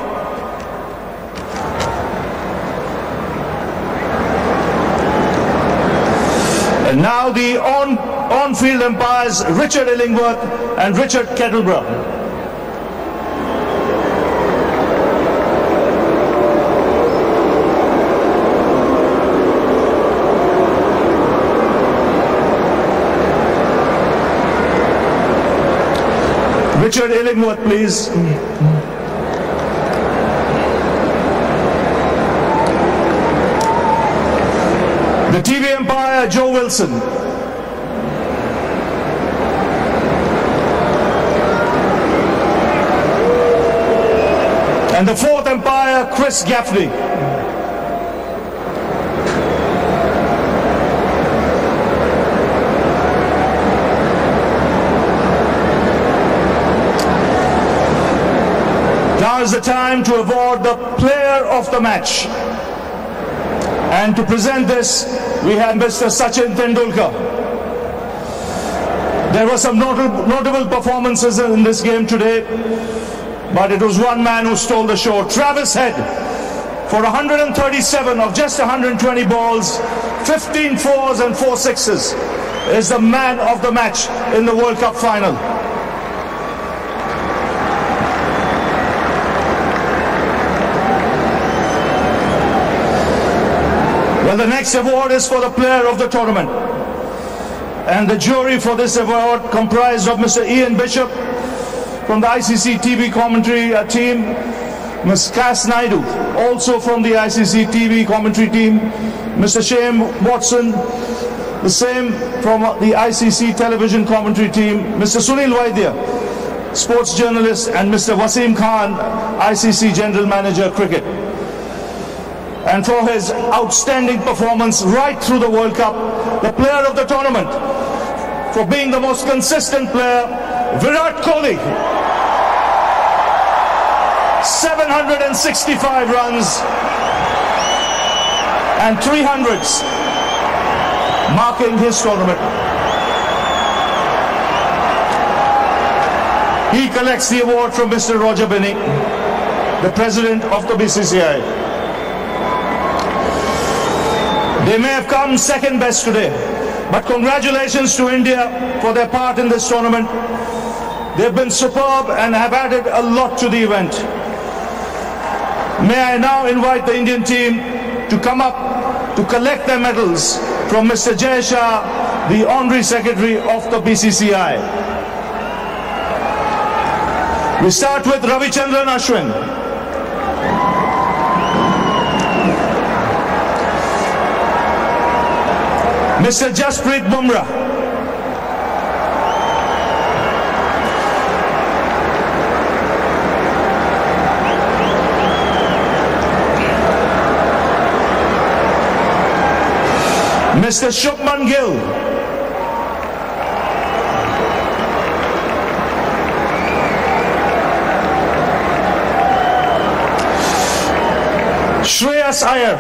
And now the on-field umpires, Richard Illingworth and Richard Kettleborough. Richard Illingworth, please. The TV umpire, Joe Wilson. And the fourth umpire, Chris Gaffney. Now is the time to award the player of the match. And to present this, we have Mr. Sachin Tendulkar. There were some notable performances in this game today, but it was one man who stole the show. Travis Head, for 137 of just 120 balls, 15 fours and 4 sixes, is the man of the match in the World Cup Final. Well, the next award is for the player of the tournament. And the jury for this award comprised of Mr. Ian Bishop from the ICC TV commentary team, Ms. Cass Naidu, also from the ICC TV commentary team, Mr. Shane Watson, the same from the ICC television commentary team, Mr. Sunil Vaidya, sports journalist, and Mr. Wasim Khan, ICC General Manager Cricket. And for his outstanding performance right through the World Cup, the player of the tournament, for being the most consistent player, Virat Kohli. 765 runs and 300s, marking his tournament. He collects the award from Mr. Roger Binney, the President of the BCCI. They may have come second best today, but congratulations to India for their part in this tournament. They've been superb and have added a lot to the event. May I now invite the Indian team to come up to collect their medals from Mr. Jay Shah, the Honorary Secretary of the BCCI. We start with Ravichandran Ashwin. Mr. Jasprit Bumrah. Mr. Shubman Gill. Shreyas Iyer.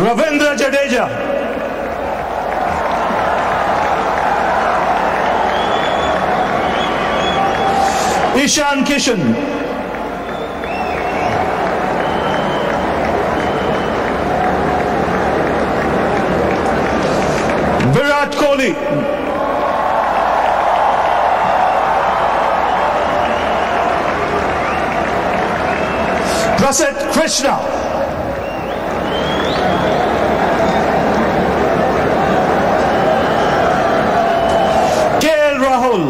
Ravindra Jadeja. Ishan Kishan. Virat Kohli. Prasid Krishna. KL Rahul.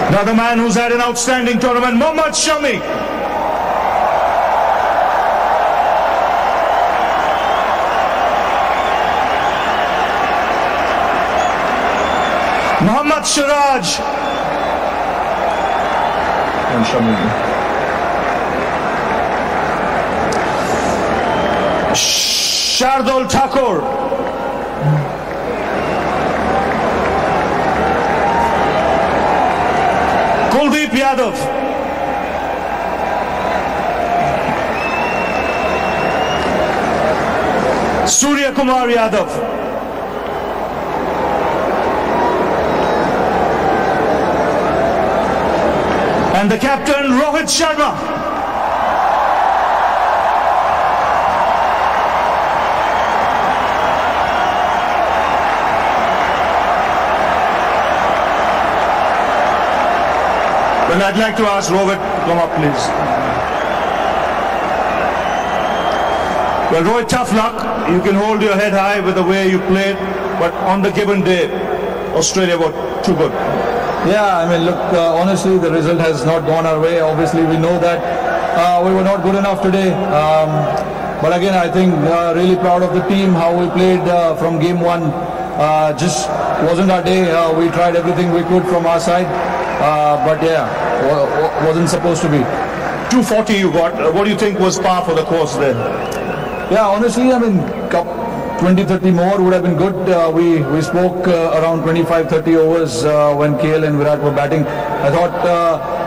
Another man who's had an outstanding tournament, Mohammad Shami. Mohammad Siraj. And Shami. Shardul Thakur. Kuldeep Yadav. Surya Kumar Yadav. And the captain Rohit Sharma. Well, I'd like to ask Rohit to come up, please. Well, Rohit, tough luck. You can hold your head high with the way you played, but on the given day, Australia were too good. Yeah, I mean, look, honestly, the result has not gone our way. Obviously, we know that we were not good enough today. But again, I think really proud of the team, how we played from game one. Just wasn't our day. We tried everything we could from our side. But yeah, wasn't supposed to be. 240 you got. What do you think was par for the course there? Yeah, honestly, I mean, 20-30 more would have been good. We spoke around 25-30 overs when KL and Virat were batting. I thought,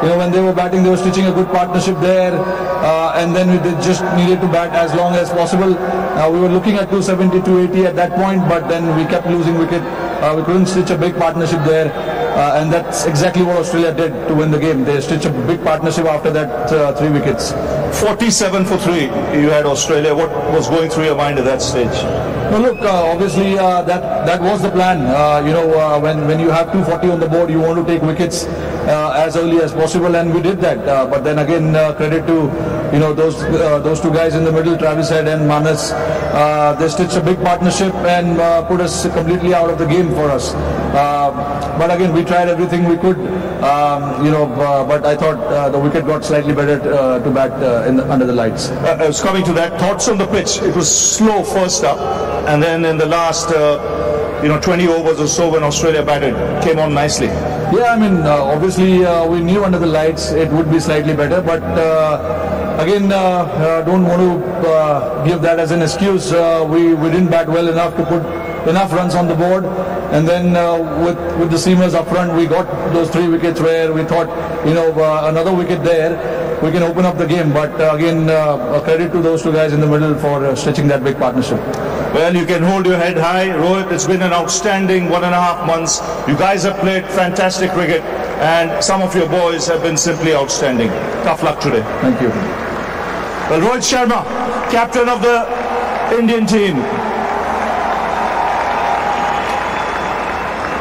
when they were batting, they were stitching a good partnership there. And then we just needed to bat as long as possible. We were looking at 270, 280 at that point, but then we kept losing wicket. We couldn't stitch a big partnership there. And that's exactly what Australia did to win the game. They stitched a big partnership after that 3 wickets. 47 for 3 you had Australia. What was going through your mind at that stage? No, look, obviously that was the plan. When you have 240 on the board, you want to take wickets as early as possible, and we did that. But then again, credit to those two guys in the middle, Travis Head and Manas. They stitched a big partnership and put us completely out of the game for us. But again, we tried everything we could. But I thought the wicket got slightly better to bat under the lights. I was coming to that. Thoughts on the pitch? It was slow first up, and then in the last 20 overs or so when Australia batted, came on nicely. Yeah, I mean, obviously we knew under the lights it would be slightly better, but again, don't want to give that as an excuse. We didn't bat well enough to put enough runs on the board, and then with the seamers up front, we got those 3 wickets where we thought, another wicket there we can open up the game. But again, credit to those two guys in the middle for stretching that big partnership. Well, you can hold your head high. Rohit, it's been an outstanding 1.5 months. You guys have played fantastic cricket, and some of your boys have been simply outstanding. Tough luck today. Thank you. Well, Rohit Sharma, captain of the Indian team.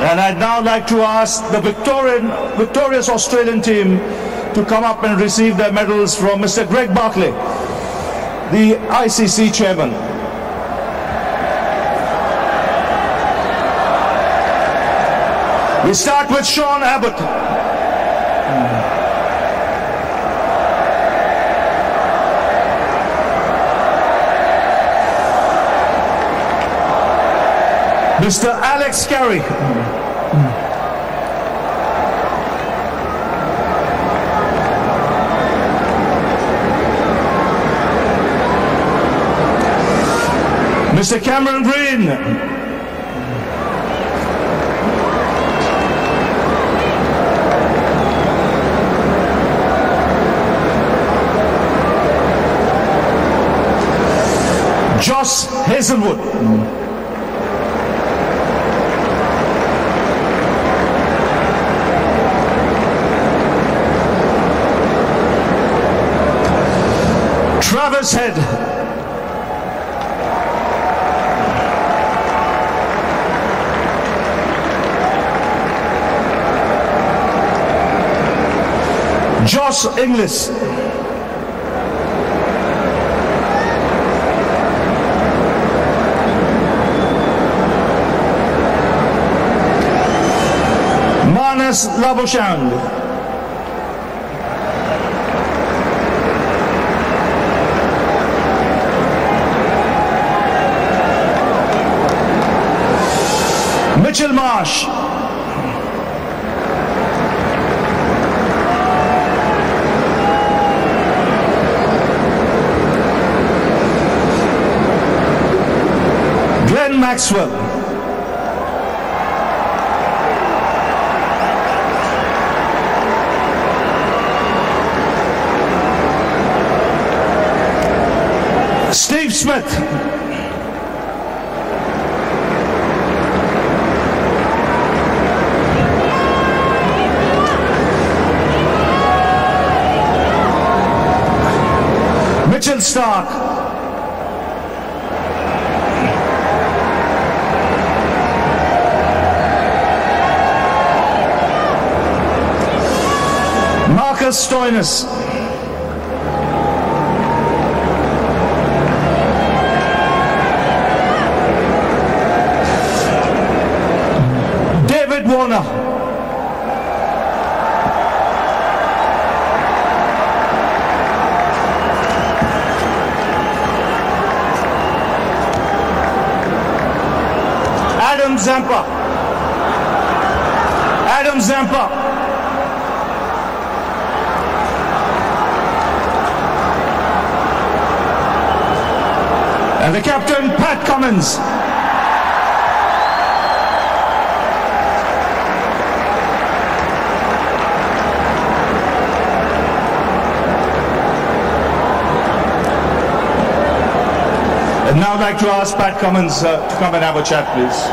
And I'd now like to ask the victorious Australian team to come up and receive their medals from Mr. Greg Barclay, the ICC chairman. We start with Sean Abbott. Mr. Alex Carey. Mr. Cameron Green. Josh Hazelwood. Travis Head. Josh Inglis. Manas Labuschagne. Mitchell Marsh. Glenn Maxwell. Steve Smith. Mitchell Stark. Marcus Stoinis. David Warner. Adam Zampa. Adam Zampa. And the captain, Pat Cummins. And now I'd like to ask Pat Cummins to come and have a chat, please.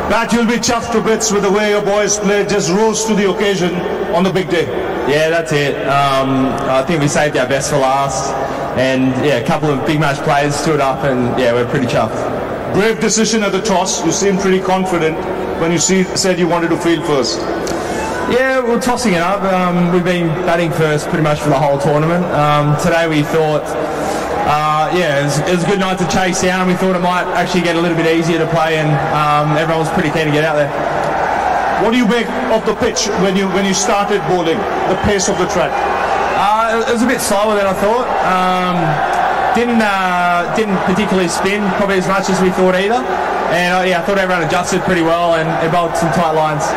Pat, you'll be chuffed to bits with the way your boys played, just rose to the occasion on the big day. Yeah, that's it. I think we saved our best for last. And yeah, a couple of big match players stood up and yeah, we're pretty chuffed. Brave decision at the toss. You seemed pretty confident when you said you wanted to field first. Yeah, we're tossing it up. We've been batting first pretty much for the whole tournament. Today we thought, it was a good night to chase down. We thought it might actually get a little bit easier to play, and everyone was pretty keen to get out there. What do you make of the pitch when you started bowling, the pace of the track? It was a bit slower than I thought. Didn't particularly spin probably as much as we thought either. And I thought everyone adjusted pretty well and bowled some tight lines.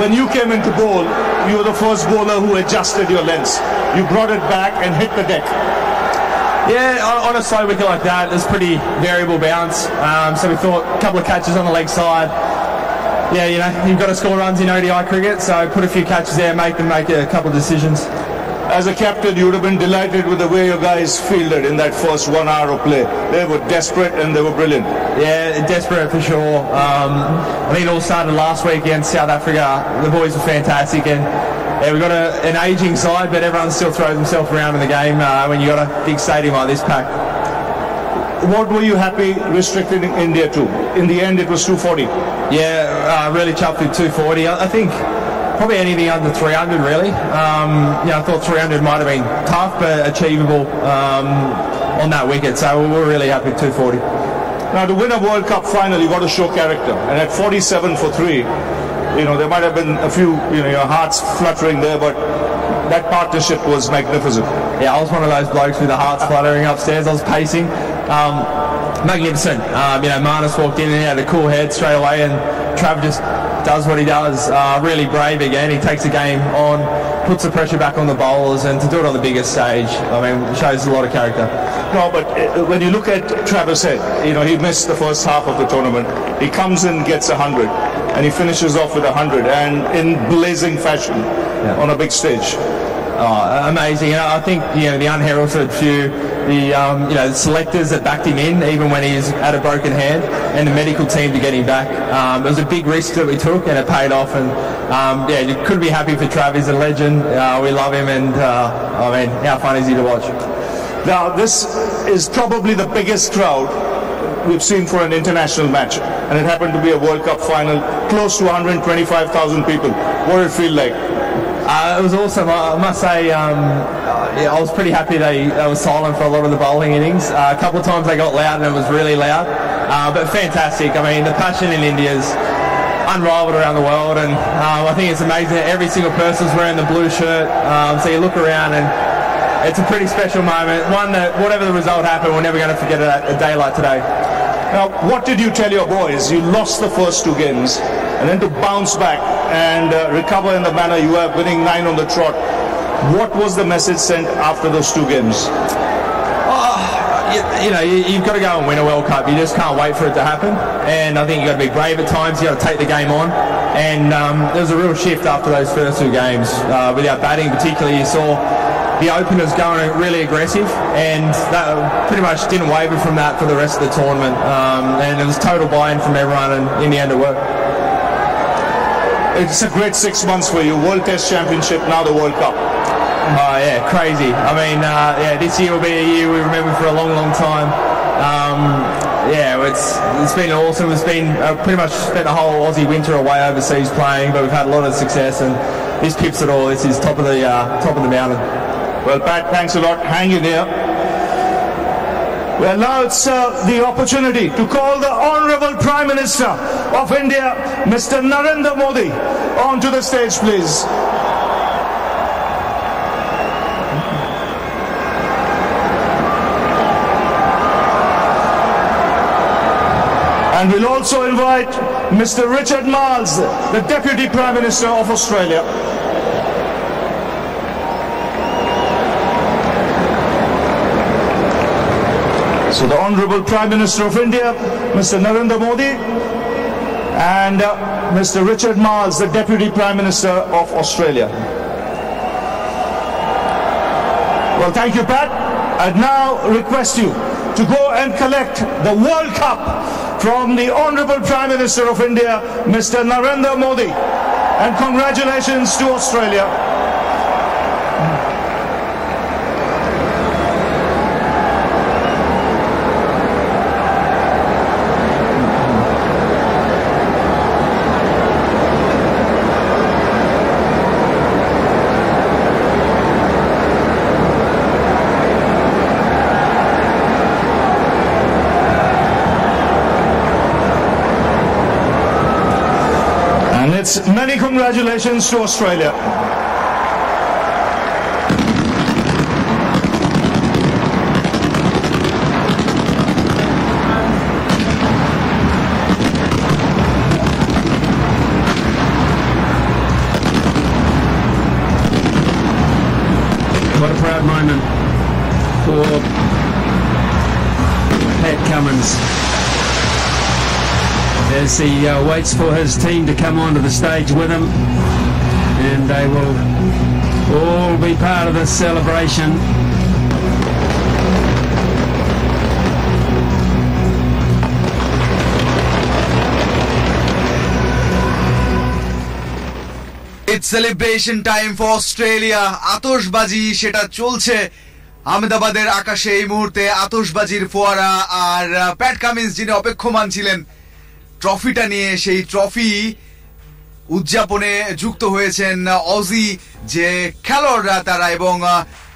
When you came into bowl, you were the first bowler who adjusted your lengths. You brought it back and hit the deck. Yeah, on a slow wicket like that, there's pretty variable bounce. So we thought a couple of catches on the leg side. yeah, you know, you've got to score runs in ODI cricket, so put a few catches there, make them make a couple of decisions. As a captain, you would have been delighted with the way your guys fielded in that first 1 hour of play. They were desperate and they were brilliant. Yeah, desperate for sure. I think it all started last week against South Africa. The boys were fantastic, and yeah, we've got an ageing side, but everyone still throws himself around in the game when you've got a big stadium like this packed. What were you happy restricting India to? In the end, it was 240. Yeah, really chuffed with 240. I think probably anything under 300, really. I thought 300 might have been tough, but achievable on that wicket. So we're really happy with 240. Now, to win a World Cup final, you've got to show character. And at 47 for 3, there might have been a few, your hearts fluttering there, but that partnership was magnificent. Yeah, I was one of those blokes with the hearts fluttering upstairs. I was pacing. Magnificent. Marnus walked in and he had a cool head straight away, and Trav just does what he does. Really brave again. He takes the game on, puts the pressure back on the bowlers, and to do it on the biggest stage, shows a lot of character. No, but when you look at Travis Head, he missed the first half of the tournament. He comes in, gets 100, and he finishes off with 100, and in blazing fashion on a big stage. Amazing. I think the unheralded few, the selectors that backed him in, even when he's had a broken hand, and the medical team to get him back. It was a big risk that we took, and it paid off. And you couldn't be happy for Trav. He's a legend. We love him, and how fun is he to watch? Now, this is probably the biggest crowd we've seen for an international match, and it happened to be a World Cup final, close to 125,000 people. What did it feel like? It was awesome. I must say, I was pretty happy they were silent for a lot of the bowling innings. A couple of times they got loud, and it was really loud, but fantastic. The passion in India is unrivaled around the world, and I think it's amazing that every single person's wearing the blue shirt, so you look around and it's a pretty special moment, one that whatever the result happened, we're never going to forget a day like today. Now, what did you tell your boys? You lost the first 2 games, and then to bounce back and recover in the manner you are, winning 9 on the trot. What was the message sent after those 2 games? You've got to go and win a World Cup. You just can't wait for it to happen. And I think you've got to be brave at times. You've got to take the game on. And there was a real shift after those first 2 games. With our batting particularly, you saw the openers going really aggressive, and that pretty much didn't waver from that for the rest of the tournament. And it was total buy-in from everyone, and in the end it worked. It's a great 6 months for you. World Test Championship, now the World Cup. Oh yeah, crazy. This year will be a year we remember for a long, long time. It's been awesome. It's been pretty much spent the whole Aussie winter away overseas playing, but we've had a lot of success, and this pips it all. This is top of the mountain. Well, Pat, thanks a lot. Hang in there. Well, now it's the opportunity to call the Honourable Prime Minister of India, Mr. Narendra Modi, onto the stage, please. And we'll also invite Mr. Richard Marles, the Deputy Prime Minister of Australia. So the Honourable Prime Minister of India, Mr. Narendra Modi, and Mr. Richard Marles, the Deputy Prime Minister of Australia. Well, thank you, Pat. I'd now request you to go and collect the World Cup from the Honourable Prime Minister of India, Mr. Narendra Modi. And congratulations to Australia. Many congratulations to Australia. What a proud moment for Pat Cummins as he waits for his team to come onto the stage with him, and they will all be part of this celebration. It's celebration time for Australia. আতশবাজি সেটা চলছে আহমেদাবাদের আকাশে এই মুহূর্তে, আতশবাজির ফোয়ারা। আর Pat Cummins যিনি অপেক্ষমান ছিলেন ট্রফিটা নিয়ে, সেই ট্রফি উদযাপনে যুক্ত হয়েছেন অজি যে খেলোয়াড়রা তারা, এবং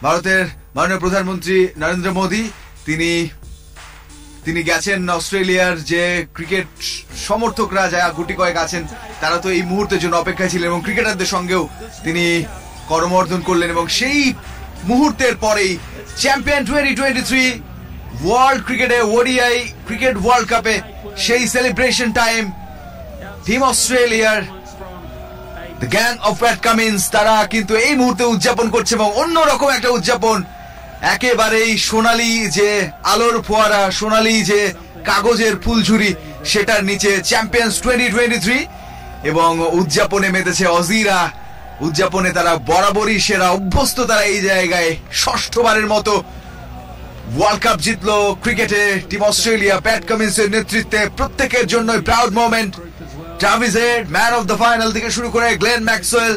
ভারতের মাননীয় প্রধানমন্ত্রী নরেন্দ্র মোদী তিনি গেছেন। অস্ট্রেলিয়ার যে ক্রিকেট সমর্থকরা যা গুটি কয়েক আছেন তারা তো এই মুহূর্তের জন্য অপেক্ষায় ছিলেন, এবং ক্রিকেটারদের সঙ্গেও তিনি করমর্দন করলেন। এবং সেই মুহূর্তের পরেই চ্যাম্পিয়ন 2023 ওয়ার্ল্ড ক্রিকেটে, ওডিআই ক্রিকেট ওয়ার্ল্ড কাপে সেই সেলিব্রেশন টাইম টিম অস্ট্রেলিয়ার the gang of Pat Cummins তারা কিন্তু এই মুহূর্তে উদযাপন করছে, এবং অন্যরকম একটা উদযাপন। একেবারেই সোনালী যে আলোর ফোয়ারা, সোনালী যে কাগজের ফুলঝুরি, সেটার নিচে চ্যাম্পিয়ন্স 2023, এবং উদযাপনে মেতেছে অজিরা। উদযাপনে তারা বরাবরই সেরা, অভ্যস্ত তারা এই জায়গায়। ষষ্ঠবারের মতো ওয়ার্ল্ড কাপ জিতলো ক্রিকেটে টিম অস্ট্রেলিয়া প্যাট কামিন্সের নেতৃত্বে। প্রত্যেকের জন্যই proud moment. Travis Head man of the final থেকে শুরু করে Glenn Maxwell,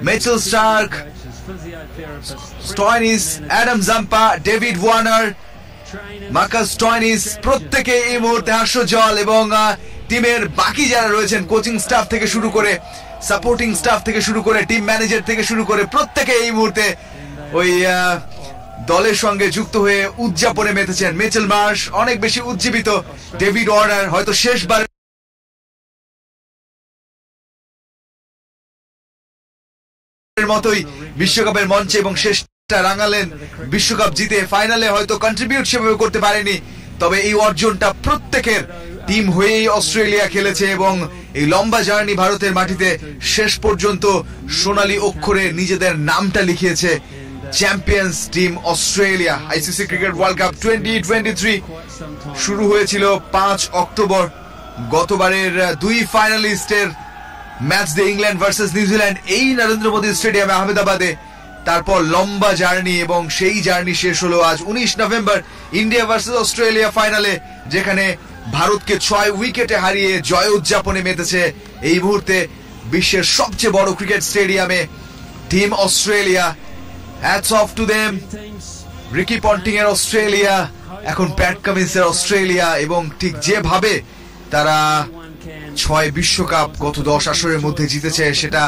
Mitchell Starc, Stoinis, Adam Zampa, David Warner, Marcus Stoinis, প্রত্যেকে এই মুহূর্তে হাস্যজ্জ্বল। এবং টিমের বাকি যারা রয়েছেন, কোচিং স্টাফ থেকে শুরু করে, সাপোর্টিং স্টাফ থেকে শুরু করে, টিম ম্যানেজার থেকে শুরু করে, প্রত্যেকে এই মুহূর্তে ওই দলের সঙ্গে যুক্ত হয়ে উদযাপনে মেতেছেন। মিচেল মার্শ অনেক বেশি উজ্জীবিত, ডেভিড ওয়ার্নার হয়তো শেষবার মতোই বিশ্বকাপের মঞ্চে এবং শেষটা রাঙালেন বিশ্বকাপ জিতে। ফাইনালে হয়তো কন্ট্রিবিউট সেভাবে করতে পারেনি, তবে এই অর্জনটা প্রত্যেকের টিম হয়েই অস্ট্রেলিয়া খেলেছে, এবং এই লম্বা জার্নি ভারতের মাটিতে শেষ পর্যন্ত সোনালী অক্ষরে নিজেদের নামটা লিখিয়েছে champions team Australia. ICC cricket world cup 2023 শুরু হয়েছিল 5 অক্টোবর। গতবারের দুই ফাইনালিস্টের ম্যাচ দিয়ে ইংল্যান্ড ভার্সেস নিউজিল্যান্ড এই নরেন্দ্র মোদী স্টেডিয়ামে আহমেদাবাদে। তারপর লম্বা জার্নি, এবং সেই জার্নি শেষ হলো আজ 19 নভেম্বর ইন্ডিয়া ভার্সেস অস্ট্রেলিয়া ফাইনালে, যেখানে ভারতকে 6 উইকেটে হারিয়ে জয় উদযাপনে মেতেছে এই মুহূর্তে বিশ্বের সবচেয়ে বড় ক্রিকেট স্টেডিয়ামে team Australia. Hats off to them. Ricky Ponting এর অস্ট্রেলিয়া, এখন প্যাট কামিন্সের অস্ট্রেলিয়া, এবং ঠিক যেভাবে তারা 6 বিশ্বকাপ গত 10 আসরের মধ্যে জিতেছে, সেটা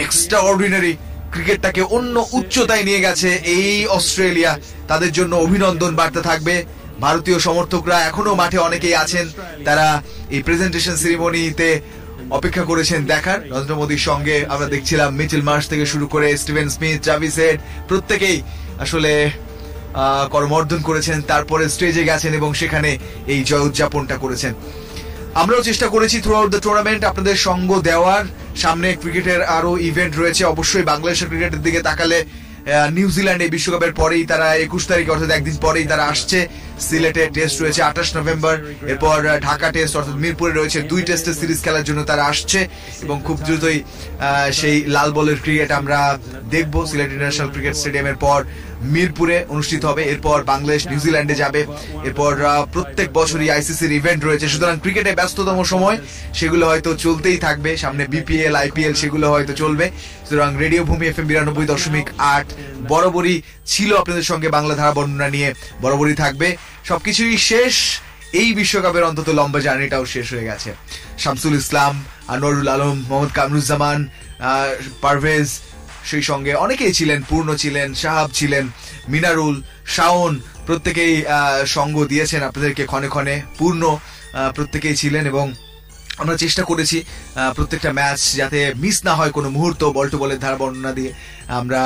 এক্সট্রা অর্ডিনারি। ক্রিকেটটাকে অন্য উচ্চতায় নিয়ে গেছে এই অস্ট্রেলিয়া। তাদের জন্য অভিনন্দন বার্তা থাকবে। ভারতীয় সমর্থকরা এখনো মাঠে অনেকেই আছেন, তারা এই প্রেজেন্টেশন সেরিমনিতে অপেক্ষা করেছেন দেখার। নরেন্দ্র মোদীর সঙ্গে আমরা দেখছিলাম মিচেল মার্শ থেকে শুরু করে স্টিভেন স্মিথ, ট্রাভিস হেড, প্রত্যেকেই আসলে করমর্দন করেছেন, তারপরে স্টেজে গেছেন এবং সেখানে এই জয় উদযাপনটা করেছেন। আমরাও চেষ্টা করেছি থ্রু আউট দ্য টুর্নামেন্ট আপনাদের সঙ্গ দেওয়ার। সামনে ক্রিকেটের আরো ইভেন্ট রয়েছে। অবশ্যই বাংলাদেশের ক্রিকেটের দিকে তাকালে নিউজিল্যান্ড এই বিশ্বকাপের পরেই তারা 21 তারিখ অর্থাৎ একদিন পরেই তারা আসছে। সিলেটে টেস্ট রয়েছে 28 নভেম্বর, এরপর ঢাকা টেস্ট অর্থাৎ মিরপুরে রয়েছে 2 টেস্টের সিরিজ খেলার জন্য তারা আসছে, এবং খুব দ্রুতই সেই লাল বলের ক্রিকেট আমরা দেখব। সিলেট ইন্টারন্যাশনাল ক্রিকেট স্টেডিয়ামের পর মিরপুরে অনুষ্ঠিত হবে, এরপর বাংলাদেশ নিউজিল্যান্ডে যাবে, এরপর প্রত্যেক বছরই আইসিসির ইভেন্ট রয়েছে। সুতরাং ক্রিকেটে ব্যস্ততম সময় সেগুলো হয়তো চলতেই থাকবে। সামনে বিপিএল, আইপিএল সেগুলো হয়তো চলবে। সুতরাং রেডিও ভূমি FM 92.8 বরাবরই ছিল আপনাদের সঙ্গে বাংলা ধারা বর্ণনা নিয়ে, বরাবরই থাকবে। সবকিছুই শেষ, এই বিশ্বকাপের অন্তত লম্বা জার্নিটাও শেষ হয়ে গেছে। শামসুল ইসলাম, আনোয়ারুল আলম, মোহাম্মদ কামরুজ্জামান, পারভেজ, সেই সঙ্গে অনেকেই ছিলেন, পূর্ণ ছিলেন, সাহাব ছিলেন, মিনারুল, শাওন, প্রত্যেকেই সঙ্গ দিয়েছেন আপনাদেরকে ক্ষণে ক্ষণে। পূর্ণ প্রত্যেকেই ছিলেন, এবং আমরা চেষ্টা করেছি প্রত্যেকটা ম্যাচ যাতে মিস না হয় কোনো মুহূর্ত। বল টু বলের ধারা বর্ণনা দিয়ে আমরা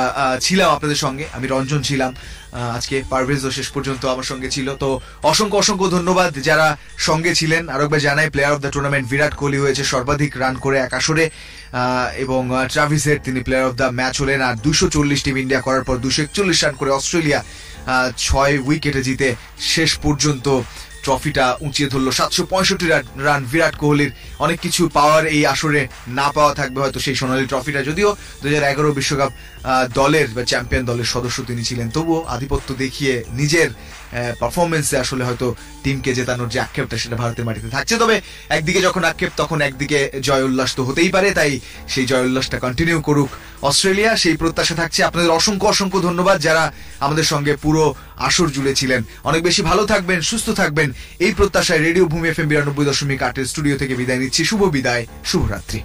ছিলাম আপনাদের সঙ্গে। আমি রঞ্জন ছিলাম, আজকে পারভেজও শেষ পর্যন্ত আমার সঙ্গে ছিল। তো অসংখ্য অসংখ্য ধন্যবাদ যারা সঙ্গে ছিলেন। আরেকবার জানাই, player of the tournament Virat Kohli হয়েছে সর্বাধিক রান করে 1 আসরে, এবং ট্রাভিস হেড তিনি প্লেয়ার অফ দ্য ম্যাচ হলেন। আর 240 টিম ইন্ডিয়া করার পর 241 রান করে অস্ট্রেলিয়া 6 উইকেটে জিতে শেষ পর্যন্ত ট্রফিটা উঁচিয়ে ধরলো। 765 রান বিরাট কোহলির, অনেক কিছু পাওয়ার এই আসরে না পাওয়া থাকবে হয়তো সেই সোনালী ট্রফিটা। যদিও 2011 বিশ্বকাপ দলের বা চ্যাম্পিয়ন দলের সদস্য তিনি ছিলেন, তবুও আধিপত্য দেখিয়ে নিজের পারফরমেন্সে আসলে হয়তো টিমকে জেতানোর যে আক্ষেপটা সেটা ভারতের মাটিতে থাকছে। তবে একদিকে যখন আক্ষেপ তখন একদিকে জয় উল্লাস তো হতেই পারে, তাই সেই জয় উল্লাসটা কন্টিনিউ করুক অস্ট্রেলিয়া, সেই প্রত্যাশা থাকছে। আপনাদের অসংখ্য অসংখ্য ধন্যবাদ যারা আমাদের সঙ্গে পুরো আসর জুড়ে ছিলেন। অনেক বেশি ভালো থাকবেন, সুস্থ থাকবেন এই প্রত্যাশায় রেডিও ভূমি FM 92.8 স্টুডিও থেকে বিদায় নিচ্ছি। শুভ বিদায়, শুভরাত্রি।